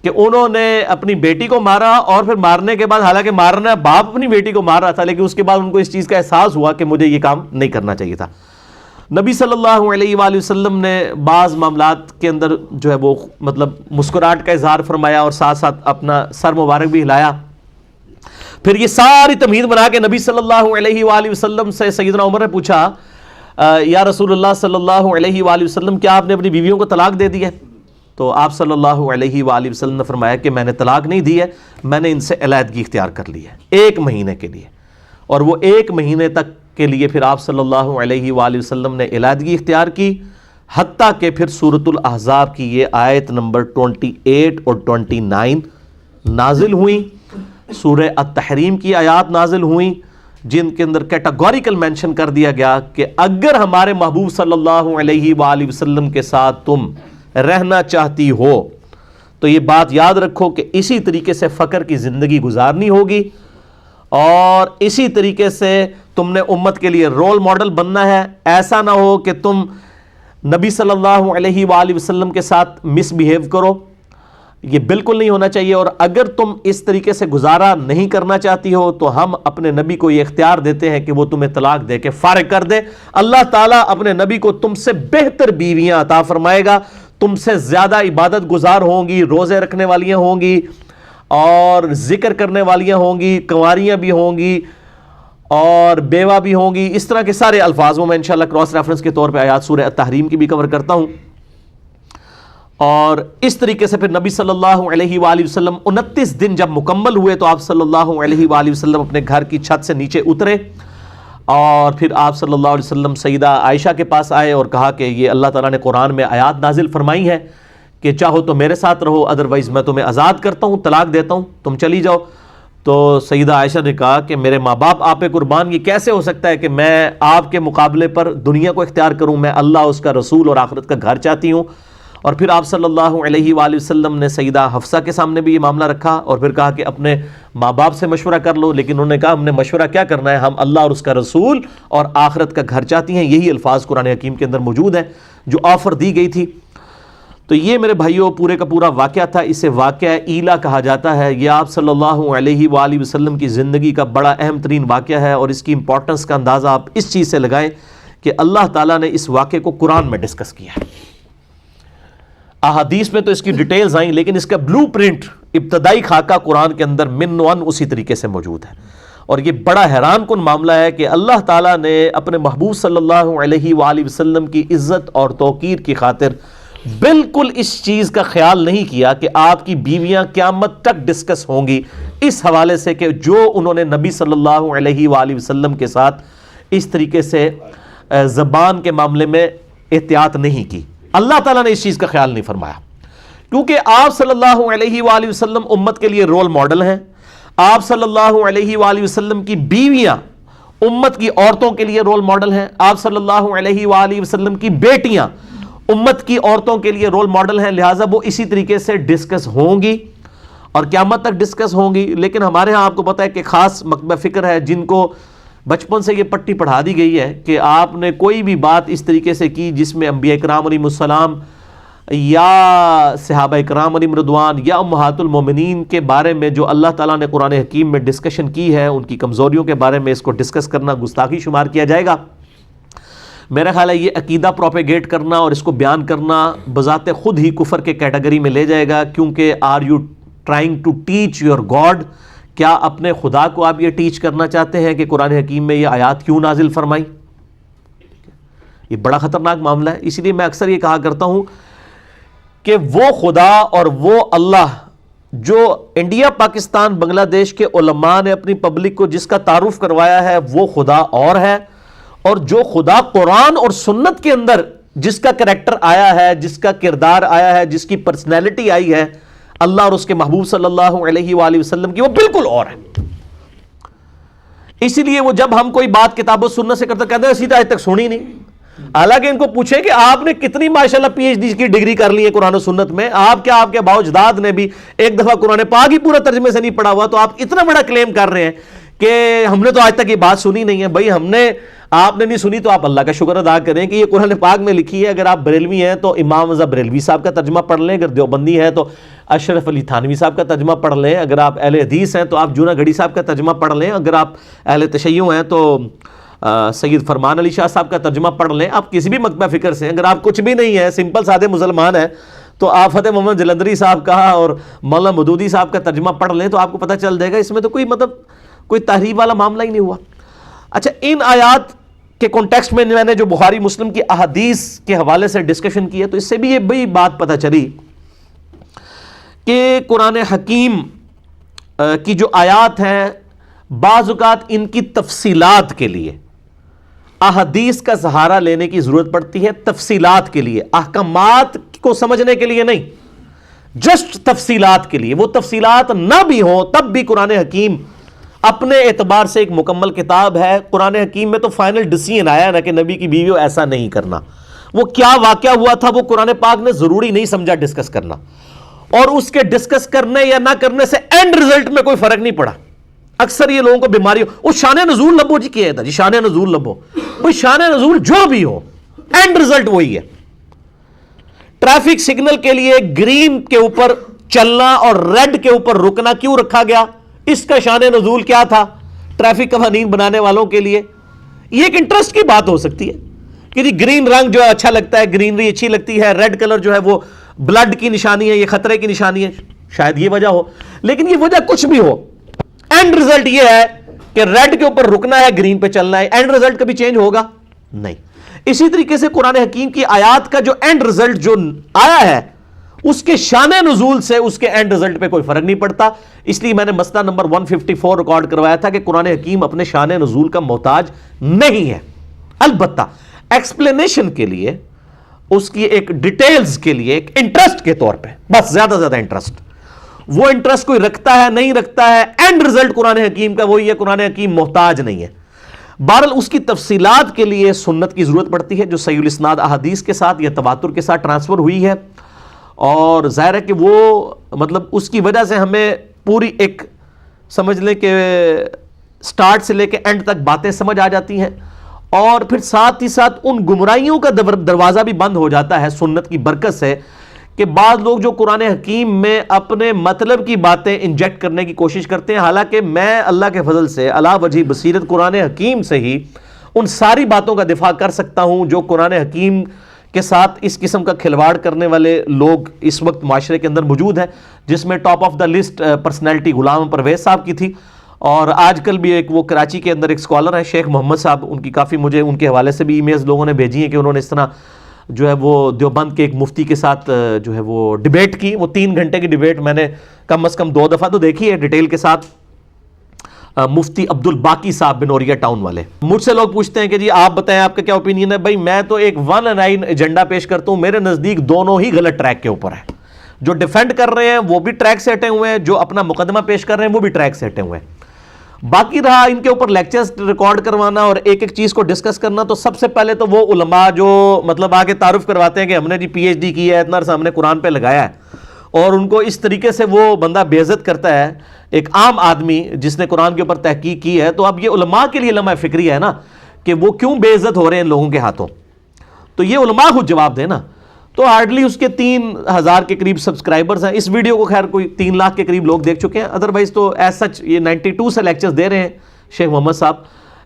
کہ انہوں نے اپنی بیٹی کو مارا، اور پھر مارنے کے بعد حالانکہ مارنا باپ اپنی بیٹی کو مار رہا تھا، لیکن اس کے بعد ان کو اس چیز کا احساس ہوا کہ مجھے یہ کام نہیں کرنا چاہیے تھا۔ نبی صلی اللہ علیہ وآلہ وسلم نے بعض معاملات کے اندر جو ہے وہ مطلب مسکراہٹ کا اظہار فرمایا اور ساتھ ساتھ اپنا سر مبارک بھی ہلایا۔ پھر یہ ساری تمہید بنا کے نبی صلی اللہ علیہ وآلہ وسلم سے سیدنا عمر نے پوچھا یا رسول اللہ صلی اللہ علیہ وآلہ وسلم کیا آپ نے اپنی بیویوں کو طلاق دے دی ہے؟ تو آپ صلی اللہ علیہ وآلہ وسلم نے فرمایا کہ میں نے طلاق نہیں دی ہے، میں نے ان سے علیحدگی اختیار کر لی ہے 1 مہینے کے لیے، اور وہ 1 مہینے تک کے لیے پھر آپ صلی اللہ علیہ وآلہ وسلم نے علیحدگی اختیار کی، حتیٰ کہ پھر سورۃ الاحزاب کی یہ آیت نمبر 28 اور 29 نازل ہوئیں، سورہ التحریم کی آیات نازل ہوئیں، جن کے اندر کیٹاگوریکل مینشن کر دیا گیا کہ اگر ہمارے محبوب صلی اللہ علیہ وآلہ وسلم کے ساتھ تم رہنا چاہتی ہو تو یہ بات یاد رکھو کہ اسی طریقے سے فقر کی زندگی گزارنی ہوگی، اور اسی طریقے سے تم نے امت کے لیے رول ماڈل بننا ہے۔ ایسا نہ ہو کہ تم نبی صلی اللہ علیہ وآلہ وسلم کے ساتھ مس بیہیو کرو، یہ بالکل نہیں ہونا چاہیے۔ اور اگر تم اس طریقے سے گزارا نہیں کرنا چاہتی ہو تو ہم اپنے نبی کو یہ اختیار دیتے ہیں کہ وہ تمہیں طلاق دے کے فارغ کر دے۔ اللہ تعالیٰ اپنے نبی کو تم سے بہتر بیویاں عطا فرمائے گا، تم سے زیادہ عبادت گزار ہوں گی، روزے رکھنے والیاں ہوں گی، اور ذکر کرنے والیاں ہوں گی، کنواریاں بھی ہوں گی، اور بیوہ بھی ہوں گی۔ اس طرح کے سارے الفاظوں میں انشاءاللہ کراس ریفرنس کے طور پہ آیات سورہ التحریم کی بھی کور کرتا ہوں۔ اور اس طریقے سے پھر نبی صلی اللہ علیہ وآلہ وسلم 29 دن جب مکمل ہوئے تو آپ صلی اللہ علیہ وآلہ وسلم اپنے گھر کی چھت سے نیچے اترے، اور پھر آپ صلی اللہ علیہ وسلم سیدہ عائشہ کے پاس آئے اور کہا کہ یہ اللہ تعالیٰ نے قرآن میں آیات نازل فرمائی ہے کہ چاہو تو میرے ساتھ رہو، ادروائز میں تمہیں آزاد کرتا ہوں، طلاق دیتا ہوں، تم چلی جاؤ۔ تو سیدہ عائشہ نے کہا کہ میرے ماں باپ آپ پہ قربان، یہ کیسے ہو سکتا ہے کہ میں آپ کے مقابلے پر دنیا کو اختیار کروں، میں اللہ، اس کا رسول اور آخرت کا گھر چاہتی ہوں۔ اور پھر آپ صلی اللہ علیہ وآلہ وسلم نے سیدہ حفصہ کے سامنے بھی یہ معاملہ رکھا، اور پھر کہا کہ اپنے ماں باپ سے مشورہ کر لو، لیکن انہوں نے کہا ہم نے مشورہ کیا کرنا ہے، ہم اللہ اور اس کا رسول اور آخرت کا گھر چاہتی ہیں۔ یہی الفاظ قرآن حکیم کے اندر موجود ہیں جو آفر دی گئی تھی۔ تو یہ میرے بھائیوں پورے کا پورا واقعہ تھا، اسے واقعہ ایلا کہا جاتا ہے۔ یہ آپ صلی اللہ علیہ وآلہ وسلم کی زندگی کا بڑا اہم ترین واقعہ ہے، اور اس کی امپورٹنس کا اندازہ آپ اس چیز سے لگائیں کہ اللہ تعالیٰ نے اس واقعے کو قرآن میں ڈسکس کیا ہے۔ احادیث میں تو اس کی ڈیٹیلز آئیں، لیکن اس کا بلو پرنٹ، ابتدائی خاکہ قرآن کے اندر من ون اسی طریقے سے موجود ہے۔ اور یہ بڑا حیران کن معاملہ ہے کہ اللہ تعالیٰ نے اپنے محبوب صلی اللہ علیہ وآلہ وسلم کی عزت اور توقیر کی خاطر بالکل اس چیز کا خیال نہیں کیا کہ آپ کی بیویاں قیامت تک ڈسکس ہوں گی، اس حوالے سے کہ جو انہوں نے نبی صلی اللہ علیہ وآلہ وسلم کے ساتھ اس طریقے سے زبان کے معاملے میں احتیاط نہیں کی۔ اللہ تعالیٰ نے اس چیز کا خیال نہیں فرمایا، کیونکہ آپ صلی اللہ علیہ وآلہ وسلم امت کے لیے رول ماڈل ہیں۔ آپ صلی اللہ علیہ وآلہ وسلم کی بیویاں امت کی عورتوں کے لیے رول ماڈل ہیں۔ آپ صلی اللہ علیہ وآلہ وسلم کی بیٹیاں امت کی عورتوں کے لیے رول ماڈل ہیں، لہٰذا وہ اسی طریقے سے ڈسکس ہوں گی اور قیامت تک ڈسکس ہوں گی۔ لیکن ہمارے ہاں آپ کو پتہ ہے کہ خاص مکتبہ فکر ہے جن کو بچپن سے یہ پٹی پڑھا دی گئی ہے کہ آپ نے کوئی بھی بات اس طریقے سے کی جس میں انبیاء کرام علیہ السلام یا صحابہ کرام علیہ رضوان یا امہات المومنین کے بارے میں جو اللہ تعالیٰ نے قرآن حکیم میں ڈسکشن کی ہے، ان کی کمزوریوں کے بارے میں اس کو ڈسکس کرنا گستاخی شمار کیا جائے گا۔ میرا خیال ہے یہ عقیدہ پروپیگیٹ کرنا اور اس کو بیان کرنا بذات خود ہی کفر کے کیٹیگری میں لے جائے گا، کیونکہ are you trying to teach your God, کیا اپنے خدا کو آپ یہ ٹیچ کرنا چاہتے ہیں کہ قرآن حکیم میں یہ آیات کیوں نازل فرمائی؟ یہ بڑا خطرناک معاملہ ہے۔ اسی لیے میں اکثر یہ کہا کرتا ہوں کہ وہ خدا اور وہ اللہ جو انڈیا، پاکستان، بنگلہ دیش کے علماء نے اپنی پبلک کو جس کا تعارف کروایا ہے وہ خدا اور ہے، اور جو خدا قرآن اور سنت کے اندر جس کا کریکٹر آیا ہے، جس کا کردار آیا ہے، جس کی پرسنالٹی آئی ہے اللہ اور اس کے محبوب صلی اللہ علیہ وآلہ وسلم کی، وہ بالکل اور ہے۔ اسی لیے وہ جب ہم کوئی بات کتاب و سنت سے کرتے کہتے ہیں سیدھا آج تک سنی نہیں، حالانکہ ان کو پوچھیں کہ آپ نے کتنی ماشاءاللہ پی ایچ ڈی کی ڈگری کر لی ہے قرآن و سنت میں، آپ کے اباء و اجداد نے بھی ایک دفعہ قرآن پاک ہی پورا ترجمے سے نہیں پڑھا ہوا، تو آپ اتنا بڑا کلیم کر رہے ہیں کہ ہم نے تو آج تک یہ بات سنی نہیں ہے۔ بھائی آپ نے نہیں سنی تو آپ اللہ کا شکر ادا کریں کہ یہ قرآن پاک میں لکھی ہے۔ اگر آپ بریلوی ہیں تو امام رضا بریلوی صاحب کا ترجمہ پڑھ لیں، اگر دیوبندی ہے تو اشرف علی تھانوی صاحب کا ترجمہ پڑھ لیں، اگر آپ اہل حدیث ہیں تو آپ جونا گھڑی صاحب کا ترجمہ پڑھ لیں، اگر آپ اہل تشیع ہیں تو سید فرمان علی شاہ صاحب کا ترجمہ پڑھ لیں۔ آپ کسی بھی مکتبہ فکر سے، اگر آپ کچھ بھی نہیں ہے، سمپل سادے مسلمان ہیں، تو آپ فتح محمد جلندری صاحب کا اور مولانا مودودی صاحب کا ترجمہ پڑھ لیں تو آپ کو پتہ چل جائے گا اس میں تو کوئی تحریف والا معاملہ ہی نہیں ہوا۔ اچھا، ان آیات کے کانٹیکسٹ میں نے جو بخاری مسلم کی احادیث کے حوالے سے ڈسکشن کی ہے تو اس سے بھی یہ بڑی بات پتہ چلی کہ قرآن حکیم کی جو آیات ہیں بعض اوقات ان کی تفصیلات کے لیے احادیث کا سہارا لینے کی ضرورت پڑتی ہے، تفصیلات کے لیے، احکامات کو سمجھنے کے لیے نہیں، جسٹ تفصیلات کے لیے۔ وہ تفصیلات نہ بھی ہوں تب بھی قرآن حکیم اپنے اعتبار سے ایک مکمل کتاب ہے۔ قرآن حکیم میں تو فائنل ڈیسیژن آیا نا کہ نبی کی بیویوں ایسا نہیں کرنا، وہ کیا واقعہ ہوا تھا وہ قرآن پاک نے ضروری نہیں سمجھا ڈسکس کرنا، اور اس کے ڈسکس کرنے یا نہ کرنے سے اینڈ رزلٹ میں کوئی فرق نہیں پڑا۔ اکثر یہ لوگوں کو بیماری ہو، وہ شان نزول لبو جی کیا تھا جی، شان نزول لبو، کوئی شان نزول جو بھی ہو اینڈ رزلٹ وہی ہے۔ ٹریفک سگنل کے لیے گرین کے اوپر چلنا اور ریڈ کے اوپر رکنا کیوں رکھا گیا؟ اس کا شان نزول کیا تھا ٹریفک قوانین بنانے والوں کے لیے؟ یہ ایک انٹرسٹ کی بات ہو سکتی ہے کہ جی گرین رنگ جو ہے اچھا لگتا ہے، گرینری اچھی لگتی ہے، ریڈ کلر جو ہے وہ بلڈ کی نشانی ہے، یہ خطرے کی نشانی ہے، شاید یہ وجہ ہو۔ لیکن یہ وجہ کچھ بھی ہو، اینڈ رزلٹ یہ ہے کہ ریڈ کے اوپر رکنا ہے، گرین پہ چلنا ہے۔ اینڈ رزلٹ کبھی چینج ہوگا نہیں۔ اسی طریقے سے قرآن حکیم کی آیات کا جو اینڈ رزلٹ جو آیا ہے اس کے شان نزول سے اس کے اینڈ رزلٹ پہ کوئی فرق نہیں پڑتا۔ اس لیے میں نے مسئلہ نمبر 154 ریکارڈ کروایا تھا کہ قرآن حکیم اپنے شان نزول کا محتاج نہیں ہے، البتہ ایکسپلینیشن کے لیے، اس کی ایک ڈیٹیلز کے لیے، ایک انٹرسٹ کے طور پہ، بس زیادہ زیادہ انٹرسٹ، وہ انٹرسٹ کوئی رکھتا ہے نہیں رکھتا ہے، اینڈ رزلٹ قرآن حکیم کا وہی ہے، قرآن حکیم محتاج نہیں ہے۔ بہرحال اس کی تفصیلات کے لیے سنت کی ضرورت پڑتی ہے جو صحیح الاسناد احادیث کے ساتھ یا تواتر کے ساتھ ٹرانسفر ہوئی ہے، اور ظاہر ہے کہ وہ مطلب اس کی وجہ سے ہمیں پوری ایک سمجھ لیں کہ سٹارٹ سے لے کے اینڈ تک باتیں سمجھ آ جاتی ہیں، اور پھر ساتھ ہی ساتھ ان گمراہیوں کا دروازہ بھی بند ہو جاتا ہے سنت کی برکت سے، کہ بعض لوگ جو قرآن حکیم میں اپنے مطلب کی باتیں انجیکٹ کرنے کی کوشش کرتے ہیں، حالانکہ میں اللہ کے فضل سے علا وجہ بصیرت قرآن حکیم سے ہی ان ساری باتوں کا دفاع کر سکتا ہوں جو قرآن حکیم کے ساتھ اس قسم کا کھلواڑ کرنے والے لوگ اس وقت معاشرے کے اندر موجود ہیں، جس میں top of the list personality Ghulam Pervez صاحب کی تھی، اور آج کل بھی ایک وہ کراچی کے اندر ایک اسکالر ہیں شیخ محمد صاحب، ان کی کافی مجھے ان کے حوالے سے بھی ای میلز لوگوں نے بھیجی ہیں کہ انہوں نے اس طرح جو ہے وہ دیوبند کے ایک مفتی کے ساتھ جو ہے وہ ڈیبیٹ کی، وہ 3 گھنٹے کی ڈیبیٹ میں نے کم از کم 2 دفعہ تو دیکھی ہے ڈیٹیل کے ساتھ، مفتی عبد الباقی صاحب بنوریا ٹاؤن والے۔ مجھ سے لوگ پوچھتے ہیں کہ جی آپ بتائیں آپ کا کیا اوپینین ہے؟ بھائی میں تو ایک 1 ایجنڈا پیش کرتا ہوں، میرے نزدیک دونوں ہی غلط ٹریک کے اوپر ہیں، جو ڈیفینڈ کر رہے ہیں وہ بھی ٹریک سے ہٹے ہوئے ہیں، جو اپنا مقدمہ پیش کر رہے ہیں وہ بھی ٹریک سے ہٹے ہوئے ہیں۔ باقی رہا ان کے اوپر لیکچرز ریکارڈ کروانا اور ایک ایک چیز کو ڈسکس کرنا، تو سب سے پہلے تو وہ علماء جو مطلب آگے تعارف کرواتے ہیں کہ ہم نے جی پی ایچ ڈی کی ہے، اتنا عرصہ ہم نے قرآن پہ لگایا ہے، اور ان کو اس طریقے سے وہ بندہ بے عزت کرتا ہے ایک عام آدمی جس نے قرآن کے اوپر تحقیق کی ہے، تو اب یہ علماء کے لیے لمحہ فکری ہے نا کہ وہ کیوں بے عزت ہو رہے ہیں ان لوگوں کے ہاتھوں، تو یہ علماء خود جواب دیں نا۔ تو ہارڈلی اس کے 3000 کے قریب سبسکرائبرز ہیں، اس ویڈیو کو خیر کوئی 3 لاکھ کے قریب لوگ دیکھ چکے ہیں، ادروائز تو ایز سچ یہ 92 سے لیکچرز دے رہے ہیں شیخ محمد صاحب،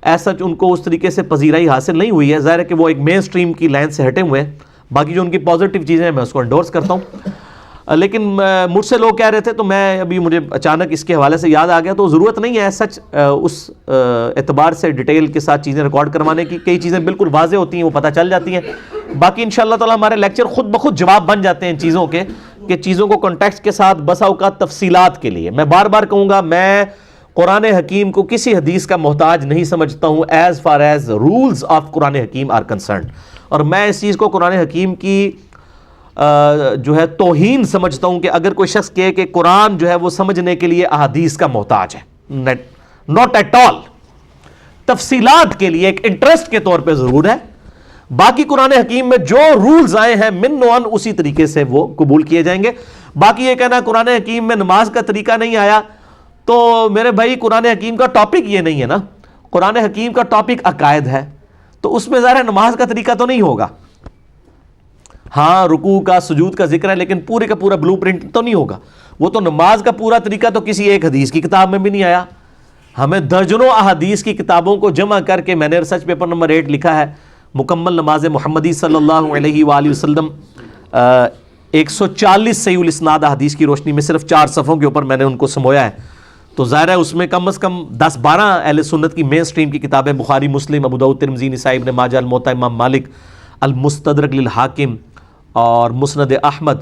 ایز سچ ان کو اس طریقے سے پذیرائی حاصل نہیں ہوئی ہے، ظاہر ہے کہ وہ ایک مین سٹریم کی لائن سے ہٹے ہوئے ہیں، باقی جو ان کی پازیٹیو چیزیں ہیں میں اس کو انڈورس کرتا ہوں۔ لیکن مجھ سے لوگ کہہ رہے تھے، تو میں ابھی مجھے اچانک اس کے حوالے سے یاد آ گیا، تو ضرورت نہیں ہے سچ اس اعتبار سے ڈیٹیل کے ساتھ چیزیں ریکارڈ کروانے کی، کئی چیزیں بالکل واضح ہوتی ہیں وہ پتہ چل جاتی ہیں، باقی انشاءاللہ تعالی ہمارے لیکچر خود بخود جواب بن جاتے ہیں ان چیزوں کے، کہ چیزوں کو کنٹیکسٹ کے ساتھ بسا اوقات تفصیلات کے لیے میں بار بار کہوں گا، میں قرآن حکیم کو کسی حدیث کا محتاج نہیں سمجھتا ہوں as far as rules of قرآن حکیم آر کنسرنڈ، اور میں اس چیز کو قرآن حکیم کی جو ہے توہین سمجھتا ہوں کہ اگر کوئی شخص کہے کہ قرآن جو ہے وہ سمجھنے کے لیے احادیث کا محتاج ہے، ناٹ ایٹ آل، تفصیلات کے لیے ایک انٹرسٹ کے طور پہ ضرور ہے، باقی قرآن حکیم میں جو رولز آئے ہیں من و عن اسی طریقے سے وہ قبول کیے جائیں گے۔ باقی یہ کہنا قرآن حکیم میں نماز کا طریقہ نہیں آیا، تو میرے بھائی قرآن حکیم کا ٹاپک یہ نہیں ہے نا، قرآن حکیم کا ٹاپک عقائد ہے، تو اس میں ظاہر ہے نماز کا طریقہ تو نہیں ہوگا، ہاں رکوع کا سجود کا ذکر ہے، لیکن پورے کا پورا بلو پرنٹ تو نہیں ہوگا، وہ تو نماز کا پورا طریقہ تو کسی ایک حدیث کی کتاب میں بھی نہیں آیا، ہمیں درجنوں احادیث کی کتابوں کو جمع کر کے میں نے ریسرچ پیپر نمبر 8 لکھا ہے، مکمل نماز محمدی صلی اللہ علیہ وآلہ وسلم، 140 صحیح الاسناد احادیث کی روشنی میں صرف 4 صفحوں کے اوپر میں نے ان کو سمویا ہے، تو ظاہر ہے اس میں کم از کم 10-12 اہل سنت کی مین سٹریم کی کتابیں، بخاری، مسلم، ابو داؤد، ترمذی، نسائی، ابن ماجہ، الموطا امام مالک، المستدرک للحاکم اور مسند احمد،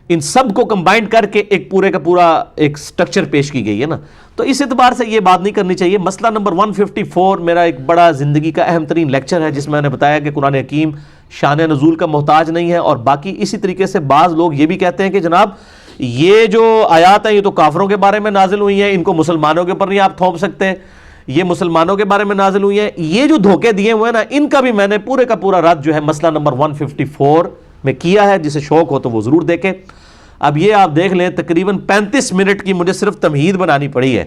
ان سب کو کمبائنڈ کر کے ایک پورے کا پورا ایک سٹرکچر پیش کی گئی ہے نا، تو اس اعتبار سے یہ بات نہیں کرنی چاہیے۔ مسئلہ نمبر 154 میرا ایک بڑا زندگی کا اہم ترین لیکچر ہے، جس میں نے بتایا کہ قرآن حکیم شان نزول کا محتاج نہیں ہے، اور باقی اسی طریقے سے بعض لوگ یہ بھی کہتے ہیں کہ جناب یہ جو آیات ہیں یہ تو کافروں کے بارے میں نازل ہوئی ہیں، ان کو مسلمانوں کے اوپر نہیں آپ تھوپ سکتے، یہ مسلمانوں کے بارے میں نازل ہوئی ہیں. یہ جو دھوکے دیے ہوئے ہیں نا، ان کا بھی میں نے پورے کا پورا رد جو ہے مسئلہ نمبر 154 میں کیا ہے. جسے شوق ہو تو وہ ضرور دیکھیں. اب یہ آپ دیکھ لیں تقریباً 35 منٹ کی مجھے صرف تمہید بنانی پڑی ہے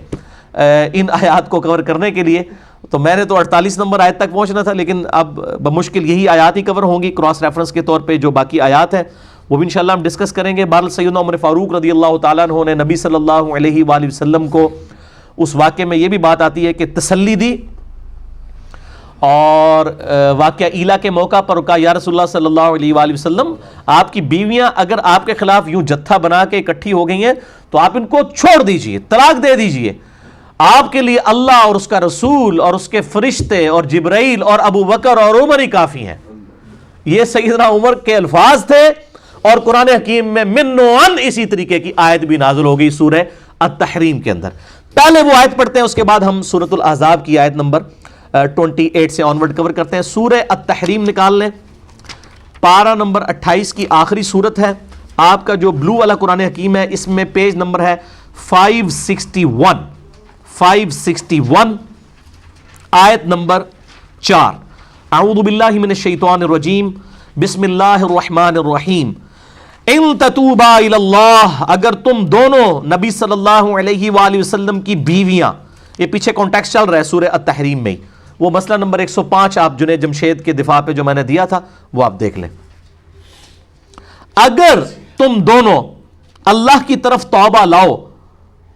ان آیات کو کور کرنے کے لیے. تو میں نے تو 48 نمبر آیت تک پہنچنا تھا، لیکن اب بمشکل یہی آیات ہی کور ہوں گی کراس ریفرنس کے طور پہ. جو باقی آیات ہیں وہ بھی انشاءاللہ ہم ڈسکس کریں گے. بہرحال سیدنا عمر فاروق رضی اللہ تعالیٰ عنہ نے نبی صلی اللہ علیہ وآلہ وسلم کو اس واقعے میں یہ بھی بات آتی ہے کہ تسلی دی، اور واقعہ ایلا کے موقع پر کہا یا رسول اللہ صلی اللہ علیہ وآلہ وسلم، آپ کی بیویاں اگر آپ کے خلاف یوں جتھا بنا کے اکٹھی ہو گئی ہیں تو آپ ان کو چھوڑ دیجئے، طلاق دے دیجئے. آپ کے لیے اللہ اور اس کا رسول اور اس کے فرشتے اور جبرائیل اور ابو بکر اور عمر ہی کافی ہیں. یہ سیدنا عمر کے الفاظ تھے، اور قرآن حکیم میں من و عن اسی طریقے کی آیت بھی نازل ہو گئی سورہ التحریم کے اندر. پہلے وہ آیت پڑھتے ہیں، اس کے بعد ہم سورۃ الاحزاب کی آیت نمبر 28 سے آنورڈ کور کرتے ہیں. سورہ التحریم نکال لیں، پارہ نمبر 28 کی آخری سورت ہے. آپ کا جو بلو والا قرآن حکیم ہے اس میں پیج نمبر ہے 561 آیت نمبر 4. اعوذ باللہ من الشیطان الرجیم، بسم اللہ الرحمن الرحیم. ان تتوبا الی اللہ، اگر تم دونوں نبی صلی اللہ علیہ وآلہ وسلم کی بیویاں، یہ پیچھے کانٹیکسٹ چل رہا ہے سورہ التحریم میں، وہ مسئلہ نمبر 105 آپ جنید جمشید کے دفاع پہ جو میں نے دیا تھا وہ آپ دیکھ لیں. اگر تم دونوں اللہ کی طرف توبہ لاؤ،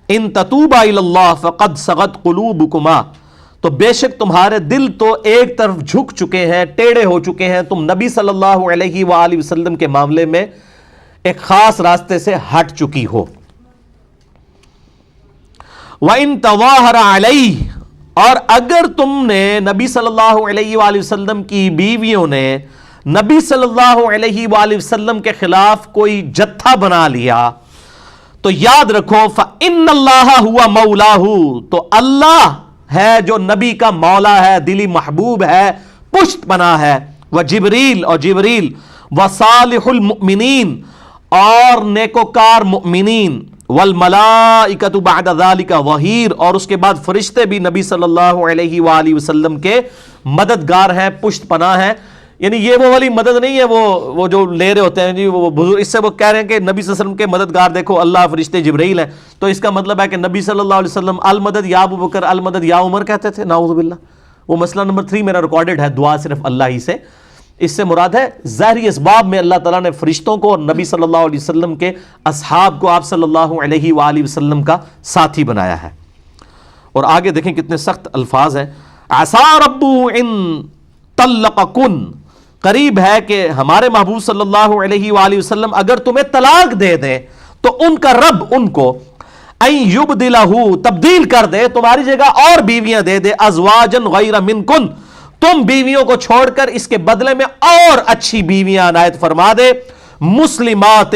ان تتوبا الی اللہ فقد صغت قلوبکما، تو بے شک تمہارے دل تو ایک طرف جھک چکے ہیں، ٹیڑے ہو چکے ہیں، تم نبی صلی اللہ علیہ وآلہ وسلم کے معاملے میں ایک خاص راستے سے ہٹ چکی ہو. وَإِن تَظَاهَرَ عَلَيْهِ، اور اگر تم نے نبی صلی اللہ علیہ وآلہ وسلم کی بیویوں نے نبی صلی اللہ علیہ وآلہ وسلم کے خلاف کوئی جتھا بنا لیا، تو یاد رکھو فَإِنَّ اللَّهَ هُوَ مَوْلَاهُ، تو اللہ ہے جو نبی کا مولا ہے، دلی محبوب ہے، پشت پناہ ہے. وَجِبْرِيل، اور جبریل، وَصَالِحُ الْمُؤْمِنِينَ، اور نیکوکار مؤمنین، والملائکۃ بعد ذالک ظہیر، اور اس کے بعد فرشتے بھی نبی صلی اللہ علیہ وآلہ وسلم کے مددگار ہیں، پشت پناہ ہیں. یعنی یہ وہ والی مدد نہیں ہے وہ جو لے رہے ہوتے ہیں جی وہ بزرگ، اس سے وہ کہہ رہے ہیں کہ نبی صلی اللہ علیہ وسلم کے مددگار دیکھو اللہ، فرشتے، جبرائیل ہیں. تو اس کا مطلب ہے کہ نبی صلی اللہ علیہ وسلم المدد یا ابو بکر، المدد یا عمر کہتے تھے، نعوذ باللہ. وہ مسئلہ نمبر 3 میرا ریکارڈڈ ہے، دعا صرف اللہ ہی سے. اس سے مراد ہے ظاہری اسباب میں اللہ تعالیٰ نے فرشتوں کو اور نبی صلی اللہ علیہ وسلم کے اصحاب کو آپ صلی اللہ علیہ وآلہ وسلم کا ساتھی بنایا ہے. اور آگے دیکھیں کتنے سخت الفاظ ہیں. عسى ربه ان طلقکن، قریب ہے کہ ہمارے محبوب صلی اللہ علیہ وآلہ وسلم اگر تمہیں طلاق دے دیں تو ان کا رب ان کو ان یبدلہ، تبدیل کر دے، تمہاری جگہ اور بیویاں دے دے، ازواجا غیر منکن، تم بیویوں کو چھوڑ کر اس کے بدلے میں اور اچھی بیویاں عنایت فرما دے. مسلمات،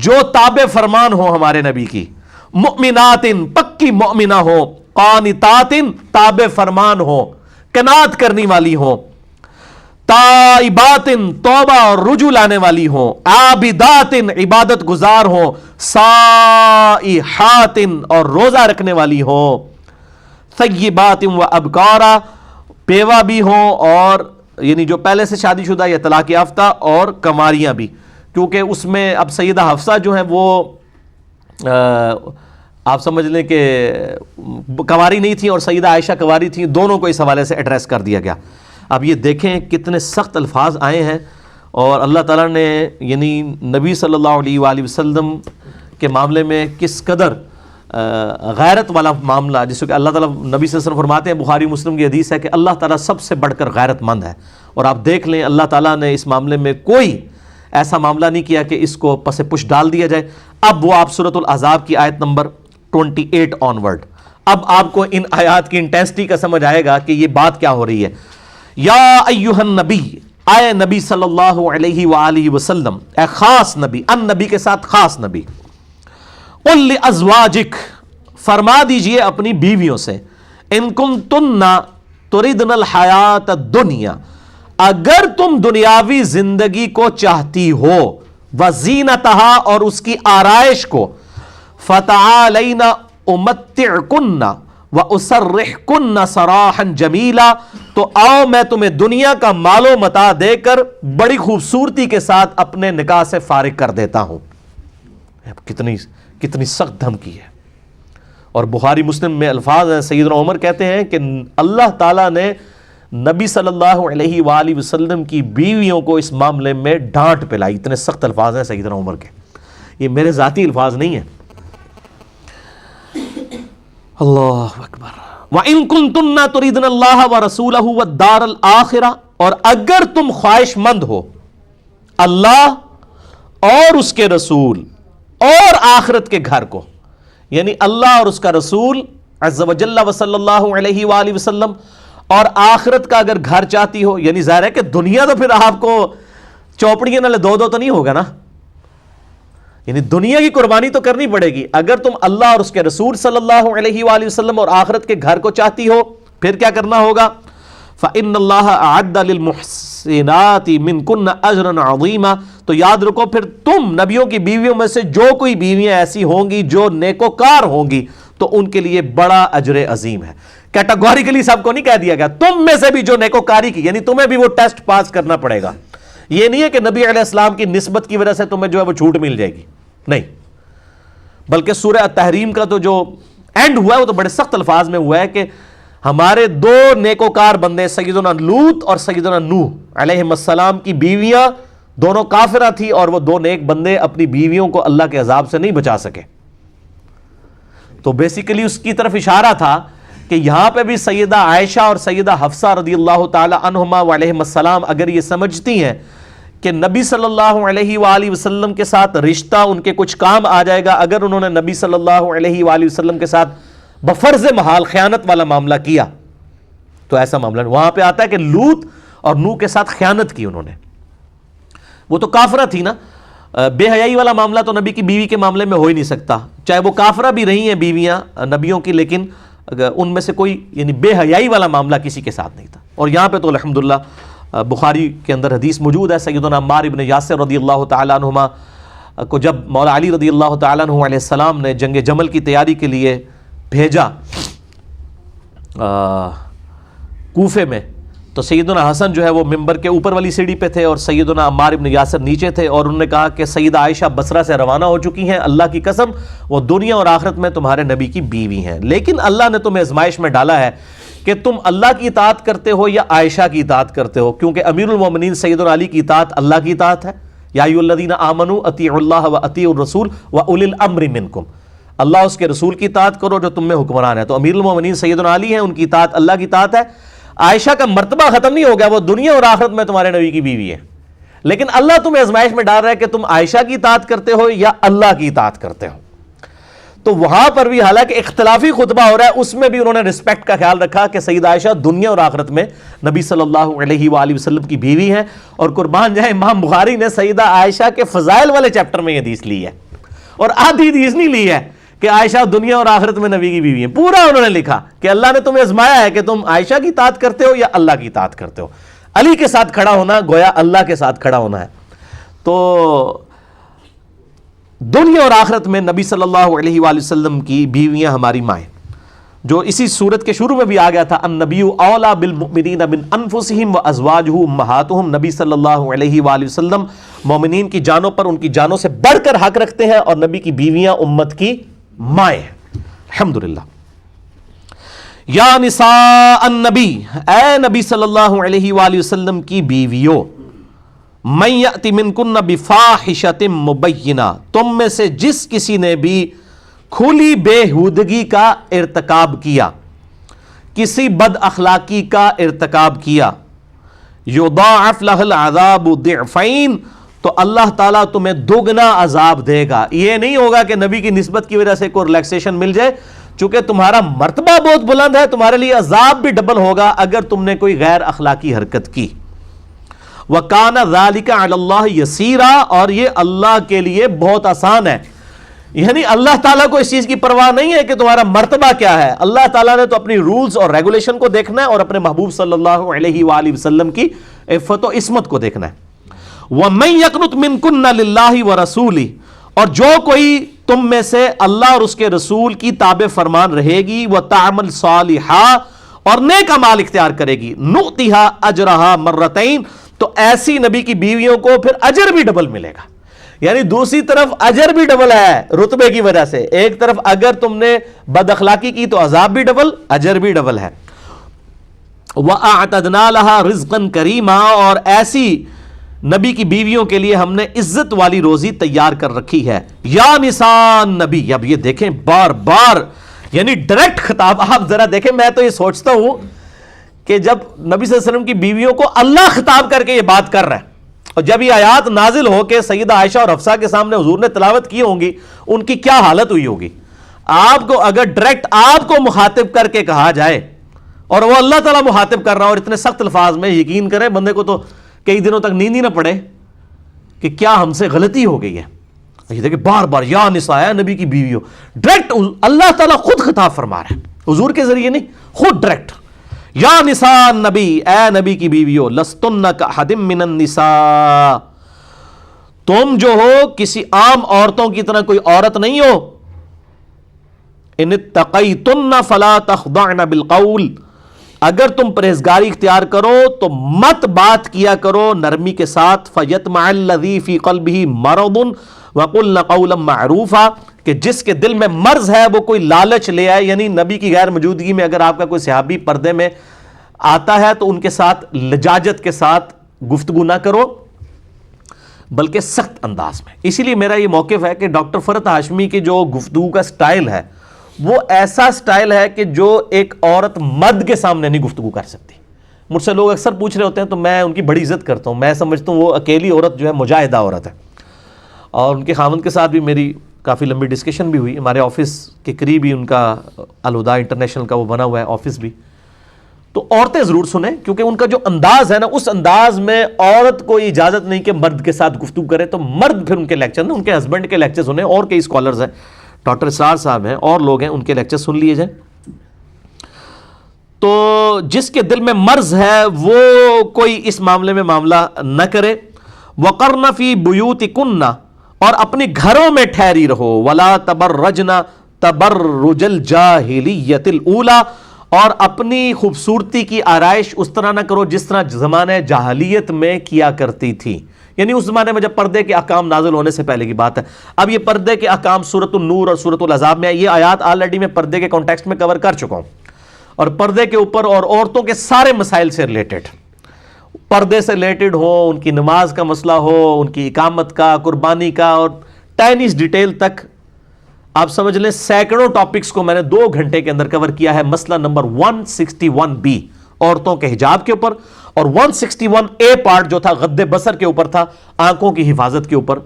جو تابع فرمان ہو ہمارے نبی کی، مؤمنات، پکی مؤمنہ ہو، قانتات، تابع فرمان ہو، قناعت کرنے والی ہو، تائبات، توبہ اور رجوع لانے والی ہوں، عابدات، عبادت گزار ہوں، صائحات، اور روزہ رکھنے والی ہوں، ثیبات و ابکارا، بیوہ بھی ہوں، اور یعنی جو پہلے سے شادی شدہ یا طلاق یافتہ، اور کماریاں بھی. کیونکہ اس میں اب سیدہ حفصہ جو ہیں وہ آپ سمجھ لیں کہ کنواری نہیں تھیں اور سیدہ عائشہ کنواری تھیں، دونوں کو اس حوالے سے ایڈریس کر دیا گیا. اب یہ دیکھیں کتنے سخت الفاظ آئے ہیں، اور اللہ تعالیٰ نے یعنی نبی صلی اللہ علیہ وآلہ وسلم کے معاملے میں کس قدر غیرت والا معاملہ، جس کو کہ اللہ تعالیٰ نبی صلی اللہ علیہ وسلم فرماتے ہیں، بخاری مسلم کی حدیث ہے کہ اللہ تعالیٰ سب سے بڑھ کر غیرت مند ہے. اور آپ دیکھ لیں اللہ تعالیٰ نے اس معاملے میں کوئی ایسا معاملہ نہیں کیا کہ اس کو پس پش ڈال دیا جائے. اب وہ آپ سورۃ الاحزاب کی آیت نمبر 28 آنورڈ، اب آپ کو ان آیات کی انٹینسٹی کا سمجھ آئے گا کہ یہ بات کیا ہو رہی ہے. یا ایھا النبی، اے نبی صلی اللہ علیہ وآلہ وسلم، اے خاص نبی، ان نبی کے ساتھ خاص نبی، قل لازواجک، فرما دیجئے اپنی بیویوں سے، ان کنتن تردن الحیات الدنیا، اگر تم دنیاوی زندگی کو چاہتی ہو، وزینتہا، اور اس کی آرائش کو، فتعالین امتعکن وَأُسَرِّحْكُنَّ سَرَاحًا جَمِيلًا، تو آؤ میں تمہیں دنیا کا مال و متاع دے کر بڑی خوبصورتی کے ساتھ اپنے نکاح سے فارغ کر دیتا ہوں۔ کتنی سخت دھمکی ہے۔ اور بخاری مسلم میں الفاظ ہیں، سیدنا عمر کہتے ہیں کہ اللہ تعالیٰ نے نبی صلی اللہ علیہ وآلہ وسلم کی بیویوں کو اس معاملے میں ڈانٹ پلائی۔ اتنے سخت الفاظ ہیں سیدنا عمر کے، یہ میرے ذاتی الفاظ نہیں ہیں۔ اللہ اکبر۔ وَإِن كُنتُنَّ تُرِيدْنَ اللَّهَ وَرَسُولَهُ وَالدَّارَ الْآخِرَةَ، اور اگر تم خواہش مند ہو اللہ اور اس کے رسول اور آخرت کے گھر کو، یعنی اللہ اور اس کا رسول عز و جل و صلی اللہ علیہ وآلہ وسلم اور آخرت کا اگر گھر چاہتی ہو، یعنی ظاہر ہے کہ دنیا تو پھر آپ کو چوپڑیاں نہ دو تو نہیں ہوگا نا، یعنی دنیا کی قربانی تو کرنی پڑے گی۔ اگر تم اللہ اور اس کے رسول صلی اللہ علیہ وآلہ وسلم اور آخرت کے گھر کو چاہتی ہو، پھر کیا کرنا ہوگا؟ فَإِنَّ اللَّهَ أَعَدَّ لِلْمُحْسِنَاتِ مِنْكُنَّ أَجْرًا عَظِيمًا، تو یاد رکھو پھر تم نبیوں کی بیویوں میں سے جو کوئی بیویاں ایسی ہوں گی جو نیکوکار ہوں گی تو ان کے لیے بڑا اجر عظیم ہے۔ کیٹاگوریکلی سب کو نہیں کہہ دیا گیا، تم میں سے بھی جو نیکوکاری کی، یعنی تمہیں بھی وہ ٹیسٹ پاس کرنا پڑے گا۔ یہ نہیں ہے کہ نبی علیہ السلام کی نسبت کی وجہ سے تمہیں جو ہے وہ چھوٹ مل جائے گی، نہیں، بلکہ سورہ التحریم کا تو جو اینڈ ہوا ہے وہ تو بڑے سخت الفاظ میں ہوا ہے کہ ہمارے دو نیکوکار بندے سیدنا لوط اور سیدنا نوح علیہ السلام کی بیویاں دونوں کافرہ تھی، اور وہ دو نیک بندے اپنی بیویوں کو اللہ کے عذاب سے نہیں بچا سکے۔ تو بیسیکلی اس کی طرف اشارہ تھا کہ یہاں پہ بھی سیدہ عائشہ اور سیدہ حفصہ رضی اللہ تعالی عنہما وعلیہم السلام اگر یہ سمجھتی ہیں کہ نبی صلی اللہ علیہ وآلہ وسلم کے ساتھ رشتہ ان کے کچھ کام آ جائے گا اگر انہوں نے نبی صلی اللہ علیہ وآلہ وسلم کے ساتھ بفرض محال خیانت والا معاملہ کیا، تو ایسا معاملہ وہاں پہ آتا ہے کہ لوط اور نوح کے ساتھ خیانت کی انہوں نے، وہ تو کافرہ تھی نا، بے حیائی والا معاملہ تو نبی کی بیوی کے معاملے میں ہو ہی نہیں سکتا، چاہے وہ کافرہ بھی رہی ہیں بیویاں نبیوں کی، لیکن ان میں سے کوئی یعنی بے حیائی والا معاملہ کسی کے ساتھ نہیں تھا۔ اور یہاں پہ تو الحمدللہ بخاری کے اندر حدیث موجود ہے، سیدنا عمار ابن یاسر رضی اللہ تعالیٰ عنہما کو جب مولا علی رضی اللہ تعالیٰ عنہ علیہ السلام نے جنگ جمل کی تیاری کے لیے بھیجا کوفے میں، تو سیدنا حسن جو ہے وہ ممبر کے اوپر والی سیڑھی پہ تھے اور سیدنا عمار ابن یاسر نیچے تھے، اور انہوں نے کہا کہ سیدہ عائشہ بصرہ سے روانہ ہو چکی ہیں، اللہ کی قسم وہ دنیا اور آخرت میں تمہارے نبی کی بیوی ہیں، لیکن اللہ نے تمہیں آزمائش میں ڈالا ہے کہ تم اللہ کی اطاعت کرتے ہو یا عائشہ کی اطاعت کرتے ہو، کیونکہ امیر المومنین سیدنا علی کی اطاعت اللہ کی اطاعت ہے، یا ایھا الذین آمنوا اطیعوا اللہ واطیعوا الرسول واولی الامر منکم، اللہ اس کے رسول کی اطاعت کرو جو تم میں حکمران ہے، تو امیر المومنین سیدنا علی ہیں، ان کی اطاعت اللہ کی اطاعت ہے۔ عائشہ کا مرتبہ ختم نہیں ہو گیا، وہ دنیا اور آخرت میں تمہارے نبی کی بیوی ہے، لیکن اللہ تمہیں آزمائش میں ڈال رہا ہے کہ تم عائشہ کی اطاعت کرتے ہو یا اللہ کی اطاعت کرتے ہو۔ تو وہاں پر بھی حالانکہ اختلافی خطبہ ہو رہا ہے، اس میں بھی انہوں نے رسپیکٹ کا خیال رکھا کہ سیدہ عائشہ دنیا اور آخرت میں نبی صلی اللہ علیہ وآلہ وسلم کی بیوی ہیں، اور قربان جائے امام بخاری نے سیدہ عائشہ کے فضائل والے چیپٹر میں یہ حدیث لی ہے، اور آدھی حدیث نہیں لی ہے کہ عائشہ دنیا اور آخرت میں نبی کی بیوی ہیں، پورا انہوں نے لکھا کہ اللہ نے تمہیں آزمایا ہے کہ تم عائشہ کی اطاعت کرتے ہو یا اللہ کی اطاعت کرتے ہو۔ علی کے ساتھ کھڑا ہونا گویا اللہ کے ساتھ کھڑا ہونا ہے۔ تو دنیا اور آخرت میں نبی صلی اللہ علیہ وآلہ وسلم کی بیویاں ہماری مائیں، جو اسی صورت کے شروع میں بھی آ گیا تھا، النبی اولا بالمؤمنین من انفسہم وازواجہ امہاتہم، نبی صلی اللہ علیہ وآلہ وسلم مومنین کی جانوں پر ان کی جانوں سے بڑھ کر حق رکھتے ہیں، اور نبی کی بیویاں امت کی مائیں ہیں، الحمدللہ۔ یا نساء النبی، اے نبی صلی اللہ علیہ وآلہ وسلم کی بیویوں، من یأتی منکن بفاحشۃ مبینہ، تم میں سے جس کسی نے بھی کھلی بےہودگی کا ارتکاب کیا، کسی بد اخلاقی کا ارتکاب کیا، یضاعف لہ العذاب ضعفین، تو اللہ تعالیٰ تمہیں دگنا عذاب دے گا۔ یہ نہیں ہوگا کہ نبی کی نسبت کی وجہ سے کوئی ریلیکسیشن مل جائے، چونکہ تمہارا مرتبہ بہت بلند ہے، تمہارے لیے عذاب بھی ڈبل ہوگا اگر تم نے کوئی غیر اخلاقی حرکت کی۔ وَكَانَ ذَلِكَ عَلَى اللَّهِ يَسِيرًا، اور یہ اللہ کے لیے بہت آسان ہے، یعنی اللہ تعالیٰ کو اس چیز کی پرواہ نہیں ہے کہ تمہارا مرتبہ کیا ہے، اللہ تعالیٰ نے تو اپنی رولز اور ریگولیشن کو دیکھنا ہے اور اپنے محبوب صلی اللہ علیہ وآلہ وسلم کی عفت و عصمت کو دیکھنا ہے۔ وَمَن يَقْنُتْ مِنكُنَّ لِلَّهِ وَرَسُولِهِ، اور جو کوئی تم میں سے اللہ اور اس کے رسول کی تابع فرمان رہے گی، وَتَعْمَلْ صَالِحًا اور نیک اعمال اختیار کرے گی، نُؤْتِهَا أَجْرَهَا مرتين تو ایسی نبی کی بیویوں کو پھر اجر بھی ڈبل ملے گا. یعنی دوسری طرف اجر بھی ڈبل ہے رتبے کی وجہ سے، ایک طرف اگر تم نے بد اخلاقی کی تو عذاب بھی ڈبل، اجر بھی ڈبل ہے. وَأَعْتَدْنَا لَهَا رِزْقًا كَرِيمًا اور ایسی نبی کی بیویوں کے لیے ہم نے عزت والی روزی تیار کر رکھی ہے. یا نساء نبی، اب یہ دیکھیں بار بار یعنی ڈائریکٹ خطاب. آپ ذرا دیکھیں، میں تو یہ سوچتا ہوں کہ جب نبی صلی اللہ علیہ وسلم کی بیویوں کو اللہ خطاب کر کے یہ بات کر رہا ہے، اور جب یہ آیات نازل ہو کے سیدہ عائشہ اور حفصہ کے سامنے حضور نے تلاوت کی ہوں گی، ان کی کیا حالت ہوئی ہوگی. آپ کو اگر ڈائریکٹ آپ کو مخاطب کر کے کہا جائے اور وہ اللہ تعالیٰ مخاطب کر رہا اور اتنے سخت الفاظ میں، یقین کریں بندے کو تو کئی دنوں تک نیند ہی نہ پڑے کہ کیا ہم سے غلطی ہو گئی ہے. یہ دیکھیں بار بار یا نساء نبی کی بیویوں، ڈائریکٹ اللہ تعالیٰ خود خطاب فرما رہا ہے، حضور کے ذریعے نہیں، خود ڈائریکٹ. یا نساء نبی، اے نبی کی بیویوں، لستن کاحد من النساء تم جو ہو کسی عام عورتوں کی طرح کوئی عورت نہیں ہو. ان اتقیتن فلا تخضعن بالقول اگر تم پرہیزگاری اختیار کرو تو مت بات کیا کرو نرمی کے ساتھ. فیطمع الذی فی قلبہ مرض وقلن قولا معروفا کہ جس کے دل میں مرض ہے وہ کوئی لالچ لے آئے. یعنی نبی کی غیر موجودگی میں اگر آپ کا کوئی صحابی پردے میں آتا ہے تو ان کے ساتھ لجاجت کے ساتھ گفتگو نہ کرو بلکہ سخت انداز میں. اسی لیے میرا یہ موقف ہے کہ ڈاکٹر فرحت ہاشمی کی جو گفتگو کا سٹائل ہے وہ ایسا سٹائل ہے کہ جو ایک عورت مرد کے سامنے نہیں گفتگو کر سکتی. مجھ سے لوگ اکثر پوچھ رہے ہوتے ہیں تو میں ان کی بڑی عزت کرتا ہوں. میں سمجھتا ہوں وہ اکیلی عورت جو ہے مجاہدہ عورت ہے. اور ان کے خاوند کے ساتھ بھی میری کافی لمبی ڈسکشن بھی ہوئی. ہمارے آفس کے قریب ہی ان کا الہدا انٹرنیشنل کا وہ بنا ہوا ہے آفس بھی. تو عورتیں ضرور سنیں کیونکہ ان کا جو انداز ہے نا، اس انداز میں عورت کو اجازت نہیں کہ مرد کے ساتھ گفتگو کرے. تو مرد پھر ان کے لیکچر ان کے ہسبینڈ کے لیکچر سنیں. اور کئی اسکالرز ہیں، ڈاکٹر اسرار صاحب ہیں اور لوگ ہیں، ان کے لیکچر سن لیے جائیں. تو جس کے دل میں مرض ہے وہ کوئی اس معاملے میں معاملہ نہ کرے. وقرن فی بیوتکن اور اپنی گھروں میں ٹھہری رہو. ولا تبرجن تبرج الجاہلیت الاولی اور اپنی خوبصورتی کی آرائش اس طرح نہ کرو جس طرح زمانہ جاہلیت میں کیا کرتی تھی. یعنی اس زمانے میں جب پردے کے احکام نازل ہونے سے پہلے کی بات ہے. اب یہ پردے کے احکام سورۃ النور اور سورۃ الاحزاب میں یہ آیات آلریڈی میں پردے کے کانٹیکسٹ میں کور کر چکا ہوں. اور پردے کے اوپر اور عورتوں کے سارے مسائل سے ریلیٹڈ، پردے سے ریلیٹڈ ہو، ان کی نماز کا مسئلہ ہو، ان کی اقامت کا، قربانی کا، اور ٹائنیز ڈیٹیل تک آپ سمجھ لیں سینکڑوں ٹاپکس کو میں نے 2 گھنٹے کے اندر کور کیا ہے. مسئلہ نمبر 161B عورتوں کے حجاب کے اوپر، اور 161A پارٹ جو تھا غض بصر کے اوپر تھا، آنکھوں کی حفاظت کے اوپر.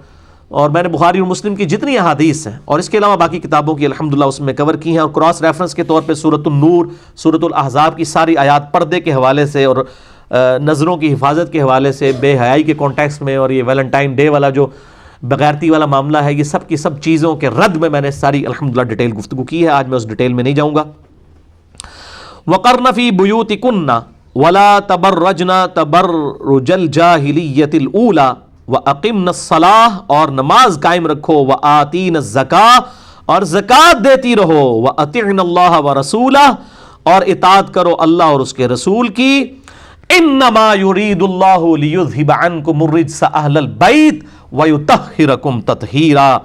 اور میں نے بخاری اور مسلم کی جتنی احادیث ہیں اور اس کے علاوہ باقی کتابوں کی الحمدللہ اس میں کور کی ہیں. اور کراس ریفرنس کے طور پہ سورۃ النور، سورۃ الاحزاب کی ساری آیات پردے کے حوالے سے اور نظروں کی حفاظت کے حوالے سے، بے حیائی کے کانٹیکسٹ میں، اور یہ ویلنٹائن ڈے والا جو بغیرتی والا معاملہ ہے، یہ سب کی سب چیزوں کے رد میں نے ساری الحمدللہ ڈیٹیل گفتگو کی ہے. آج میں اس ڈیٹیل میں نہیں جاؤں گا. وقرن فی بیوتکن ولا تبرجن تبرج الجاہلیت الاولی واقمن الصلاۃ اور نماز قائم رکھو، وآتین الزکاۃ اور زکوٰۃ دیتی رہو، واطعن اللہ ورسولہ اور اطاعت کرو اللہ اور اس کے رسول کی. انما یرید اللہ لیذھب عنکم الرجس اہل البیت ویطہرکم تطہیرا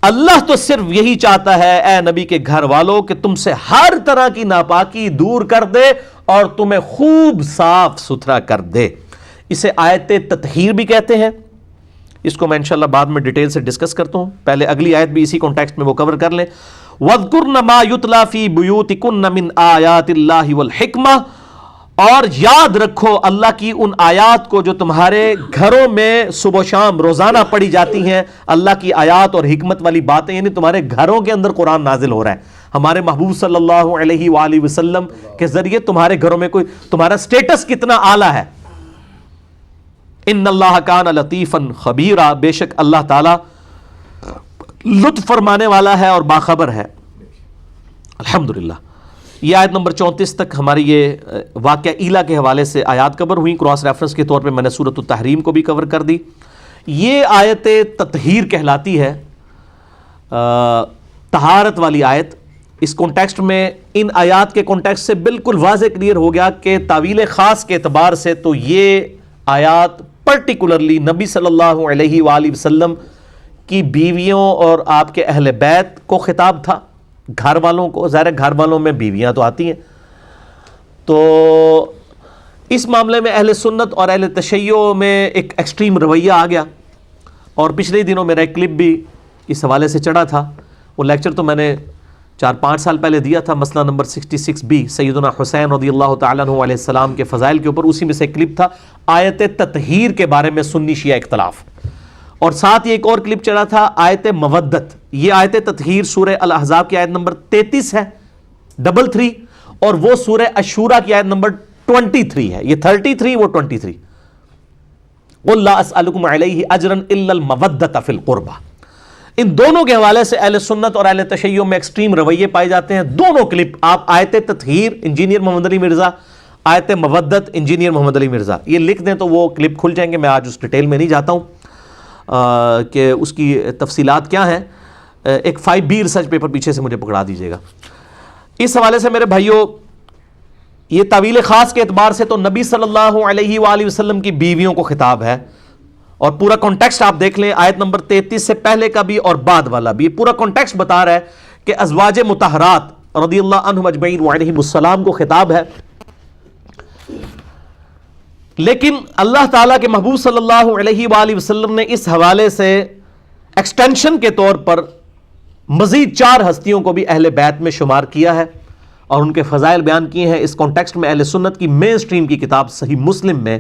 اللہ تو صرف یہی چاہتا ہے اے نبی کے گھر والوں کہ تم سے ہر طرح کی ناپاکی دور کر دے اور تمہیں خوب صاف ستھرا کر دے. اسے آیت تطہیر بھی کہتے ہیں. اس کو میں انشاءاللہ بعد میں ڈیٹیل سے ڈسکس کرتا ہوں. پہلے اگلی آیت بھی اسی کانٹیکسٹ میں وہ کور کر لیں. وَاذْكُرْنَ مَا يُتْلَى فِي بُيُوتِكُنَّ مِنْ آيَاتِ اللَّهِ وَالْحِكْمَةِ اور یاد رکھو اللہ کی ان آیات کو جو تمہارے گھروں میں صبح و شام روزانہ پڑھی جاتی ہیں. اللہ کی آیات اور حکمت والی باتیں، یعنی تمہارے گھروں کے اندر قرآن نازل ہو رہا ہے. ہمارے محبوب صلی اللہ علیہ وآلہ وسلم کے ذریعے تمہارے گھروں میں کوئی تمہارا سٹیٹس کتنا اعلیٰ ہے. ان اللہ کان لطیفا خبیرا بے شک اللہ تعالی لطف فرمانے والا ہے اور باخبر ہے. الحمدللہ. یہ آیت نمبر 34 تک ہماری یہ واقعہ ایلا کے حوالے سے آیات کور ہوئی. کراس ریفرنس کے طور پہ میں نے سورۃ التحریم کو بھی کور کر دی. یہ آیت تطہیر کہلاتی ہے. طہارت والی آیت، اس کانٹیکسٹ میں ان آیات کے کانٹیکسٹ سے بالکل واضح کلیئر ہو گیا کہ تعویل خاص کے اعتبار سے تو یہ آیات پرٹیکولرلی نبی صلی اللہ علیہ وآلہ وسلم کی بیویوں اور آپ کے اہل بیت کو خطاب تھا، گھر والوں کو. ظاہر ہے گھر والوں میں بیویاں تو آتی ہیں. تو اس معاملے میں اہل سنت اور اہل تشیع میں ایک ایکسٹریم رویہ آ گیا. اور پچھلے دنوں میرا ایک کلپ بھی اس حوالے سے چڑھا تھا. وہ لیکچر تو میں نے 4-5 سال پہلے دیا تھا، مسئلہ نمبر 66B سیدنا حسین رضی اللہ تعالیٰ عنہ علیہ السلام کے فضائل کے اوپر. اسی میں سے ایک کلپ تھا آیت تطہیر کے بارے میں سنی شیعہ اختلاف، اور ساتھ یہ ایک اور کلپ چڑھا تھا آیت مودت. یہ آیت تطہیر سورہ الاحزاب کی آیت نمبر 33 ہے 33، اور وہ سورہ الشورى کی آیت نمبر 23 ہے. یہ 33 وہ 23. قُلْ لَا أَسْأَلُكُمْ عَلَيْهِ أَجْرًا إِلَّا الْمَوَدَّةَ فِي الْقُرْبَى. ان دونوں کے حوالے سے اہل سنت اور اہل تشیع میں ایکسٹریم رویے پائے جاتے ہیں. دونوں کلپ آپ آیت تطہیر انجینئر محمد علی مرزا، آیت مودت انجینئر محمد علی مرزا، یہ لکھ دیں تو وہ کلپ کھل جائیں گے. میں آج اس ڈیٹیل میں نہیں جاتا ہوں کہ اس کی تفصیلات کیا ہیں. ایک 5B ریسرچ پیپر پیچھے سے مجھے پکڑا دیجیے گا. اس حوالے سے میرے بھائیوں، یہ تعویل خاص کے اعتبار سے تو نبی صلی اللہ علیہ وآلہ وسلم کی بیویوں کو خطاب ہے. اور پورا کانٹیکسٹ آپ دیکھ لیں، آیت نمبر 33 سے پہلے کا بھی اور بعد والا بھی. پورا کانٹیکسٹ بتا رہا ہے کہ ازواج مطہرات رضی اللہ عنہم اجمعین وعلیہم السلام کو خطاب ہے. لیکن اللہ تعالیٰ کے محبوب صلی اللہ علیہ وآلہ وسلم نے اس حوالے سے ایکسٹینشن کے طور پر مزید 4 ہستیوں کو بھی اہل بیت میں شمار کیا ہے اور ان کے فضائل بیان کیے ہیں. اس کانٹیکسٹ میں اہل سنت کی مین سٹریم کی کتاب صحیح مسلم میں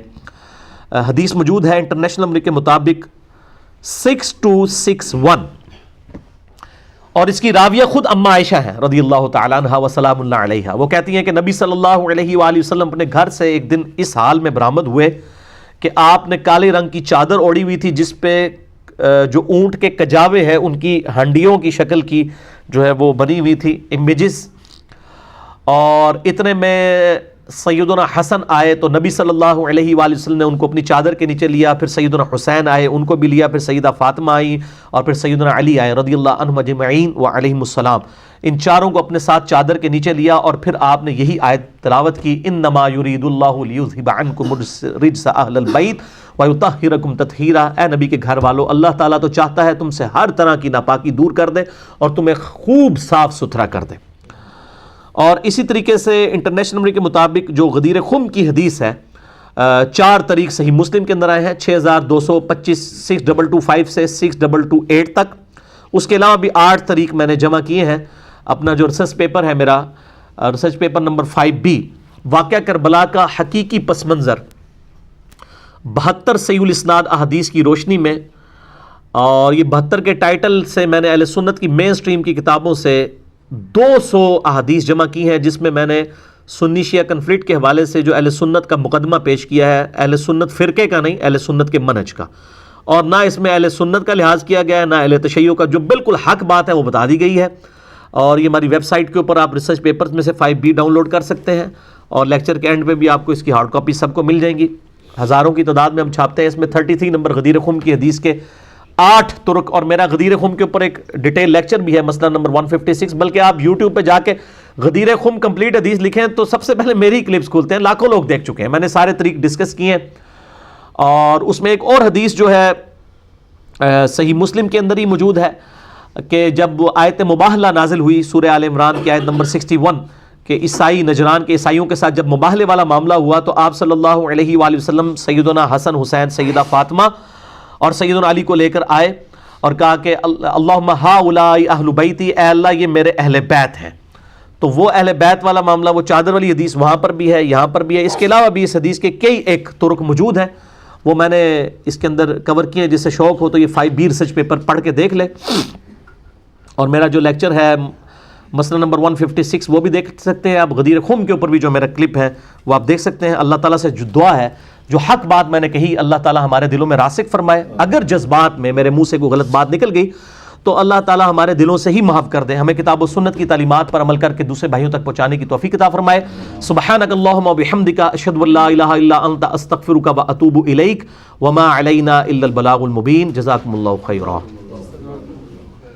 حدیث موجود ہے انٹرنیشنل نمبر کے مطابق 6261، اور اس کی راویہ خود اما عائشہ ہیں رضی اللہ تعالیٰ عنہا وسلام اللہ علیہا. وہ کہتی ہیں کہ نبی صلی اللہ علیہ وآلہ وسلم اپنے گھر سے ایک دن اس حال میں برآمد ہوئے کہ آپ نے کالے رنگ کی چادر اوڑھی ہوئی تھی جس پہ جو اونٹ کے کجاوے ہیں ان کی ہنڈیوں کی شکل کی جو ہے وہ بنی ہوئی تھی امیجز. اور اتنے میں سیدنا حسن آئے تو نبی صلی اللہ علیہ وآلہ وسلم نے ان کو اپنی چادر کے نیچے لیا. پھر سیدنا حسین آئے، ان کو بھی لیا. پھر سیدہ فاطمہ آئی، اور پھر سیدنا علی آئے رضی اللہ عنہم اجمعین وعلیہم السلام. ان چاروں کو اپنے ساتھ چادر کے نیچے لیا، اور پھر آپ نے یہی آیت تلاوت کی، انما یرید اللہ لیذھب عنکم الرجس اہل البیت ویطہرکم تطہیرا. اے نبی کے گھر والو، اللہ تعالیٰ تو چاہتا ہے تم سے ہر طرح کی ناپاکی دور کر دے اور تمہیں خوب صاف ستھرا کر دے. اور اسی طریقے سے انٹرنیشنل نمبر کے مطابق جو غدیر خم کی حدیث ہے، 4 طریق صحیح مسلم کے اندر آئے ہیں، 6225 6225 سے 6228 تک. اس کے علاوہ بھی 8 طریق میں نے جمع کیے ہیں. اپنا جو ریسرچ پیپر ہے میرا، ریسرچ پیپر نمبر 5B واقعہ کربلا کا حقیقی پس منظر 72 صحیح الاسناد احادیث کی روشنی میں. اور یہ 72 کے ٹائٹل سے میں نے اہل سنت کی مین سٹریم کی کتابوں سے 200 احادیث جمع کی ہیں، جس میں میں نے سنی شیعہ کنفلکٹ کے حوالے سے جو اہل سنت کا مقدمہ پیش کیا ہے، اہل سنت فرقے کا نہیں، اہل سنت کے منہج کا. اور نہ اس میں اہل سنت کا لحاظ کیا گیا ہے، نہ اہل تشیع کا. جو بالکل حق بات ہے وہ بتا دی گئی ہے. اور یہ ہماری ویب سائٹ کے اوپر آپ ریسرچ پیپرز میں سے 5B ڈاؤن لوڈ کر سکتے ہیں، اور لیکچر کے اینڈ پہ بھی آپ کو اس کی ہارڈ کاپی سب کو مل جائیں گی. ہزاروں کی تعداد میں ہم چھاپتے ہیں. اس میں 33 نمبر غدیر خم کی حدیث کے 8 طرق، اور میرا غدیر خم کے اوپر ایک ڈیٹیل لیکچر بھی ہے مسئلہ نمبر 156. بلکہ آپ یوٹیوب پہ جا کے غدیر خم کمپلیٹ حدیث لکھیں تو سب سے پہلے میری کلپس کھولتے ہیں. لاکھوں لوگ دیکھ چکے ہیں، میں نے سارے طریق ڈسکس کیے ہیں. اور اس میں ایک اور حدیث جو ہے صحیح مسلم کے اندر ہی موجود ہے کہ جب وہ آیت مباہلہ نازل ہوئی سورہ آل عمران کی آیت نمبر 61 کہ عیسائی نجران کے عیسائیوں کے ساتھ جب مباہلے والا معاملہ ہوا تو آپ صلی اللہ علیہ وآلہ وسلم سیدنا حسن حسین، سیدہ فاطمہ اور سیدنا علی کو لے کر آئے اور کہا کہ اللہم ہؤلاء اہل بیتی، اے اللہ یہ میرے اہل بیت ہیں. تو وہ اہل بیت والا معاملہ، وہ چادر والی حدیث وہاں پر بھی ہے، یہاں پر بھی ہے. اس کے علاوہ بھی اس حدیث کے کئی ایک طرق موجود ہیں، وہ میں نے اس کے اندر کور کیے ہیں. جس سے شوق ہو تو یہ 5B ریسرچ پیپر پڑھ کے دیکھ لے. اور میرا جو لیکچر ہے مسئلہ نمبر 156 وہ بھی دیکھ سکتے ہیں آپ. غدیر خم کے اوپر بھی جو میرا کلپ ہے وہ آپ دیکھ سکتے ہیں. اللہ تعالیٰ سے جو دعا ہے، جو حق بات میں نے کہی، اللہ تعالیٰ ہمارے دلوں میں راسخ فرمائے. اگر جذبات میں میرے منہ سے کوئی غلط بات نکل گئی تو اللہ تعالیٰ ہمارے دلوں سے ہی معاف کر دے. ہمیں کتاب و سنت کی تعلیمات پر عمل کر کے دوسرے بھائیوں تک پہنچانے کی توفیق عطا فرمائے. سبحانک اللہم و بحمدک، اشہد ان لا الہ الا انت، استغفرک و اتوب الیک، وما علینا الا البلاغ المبین. جزاکم اللہ خیرا.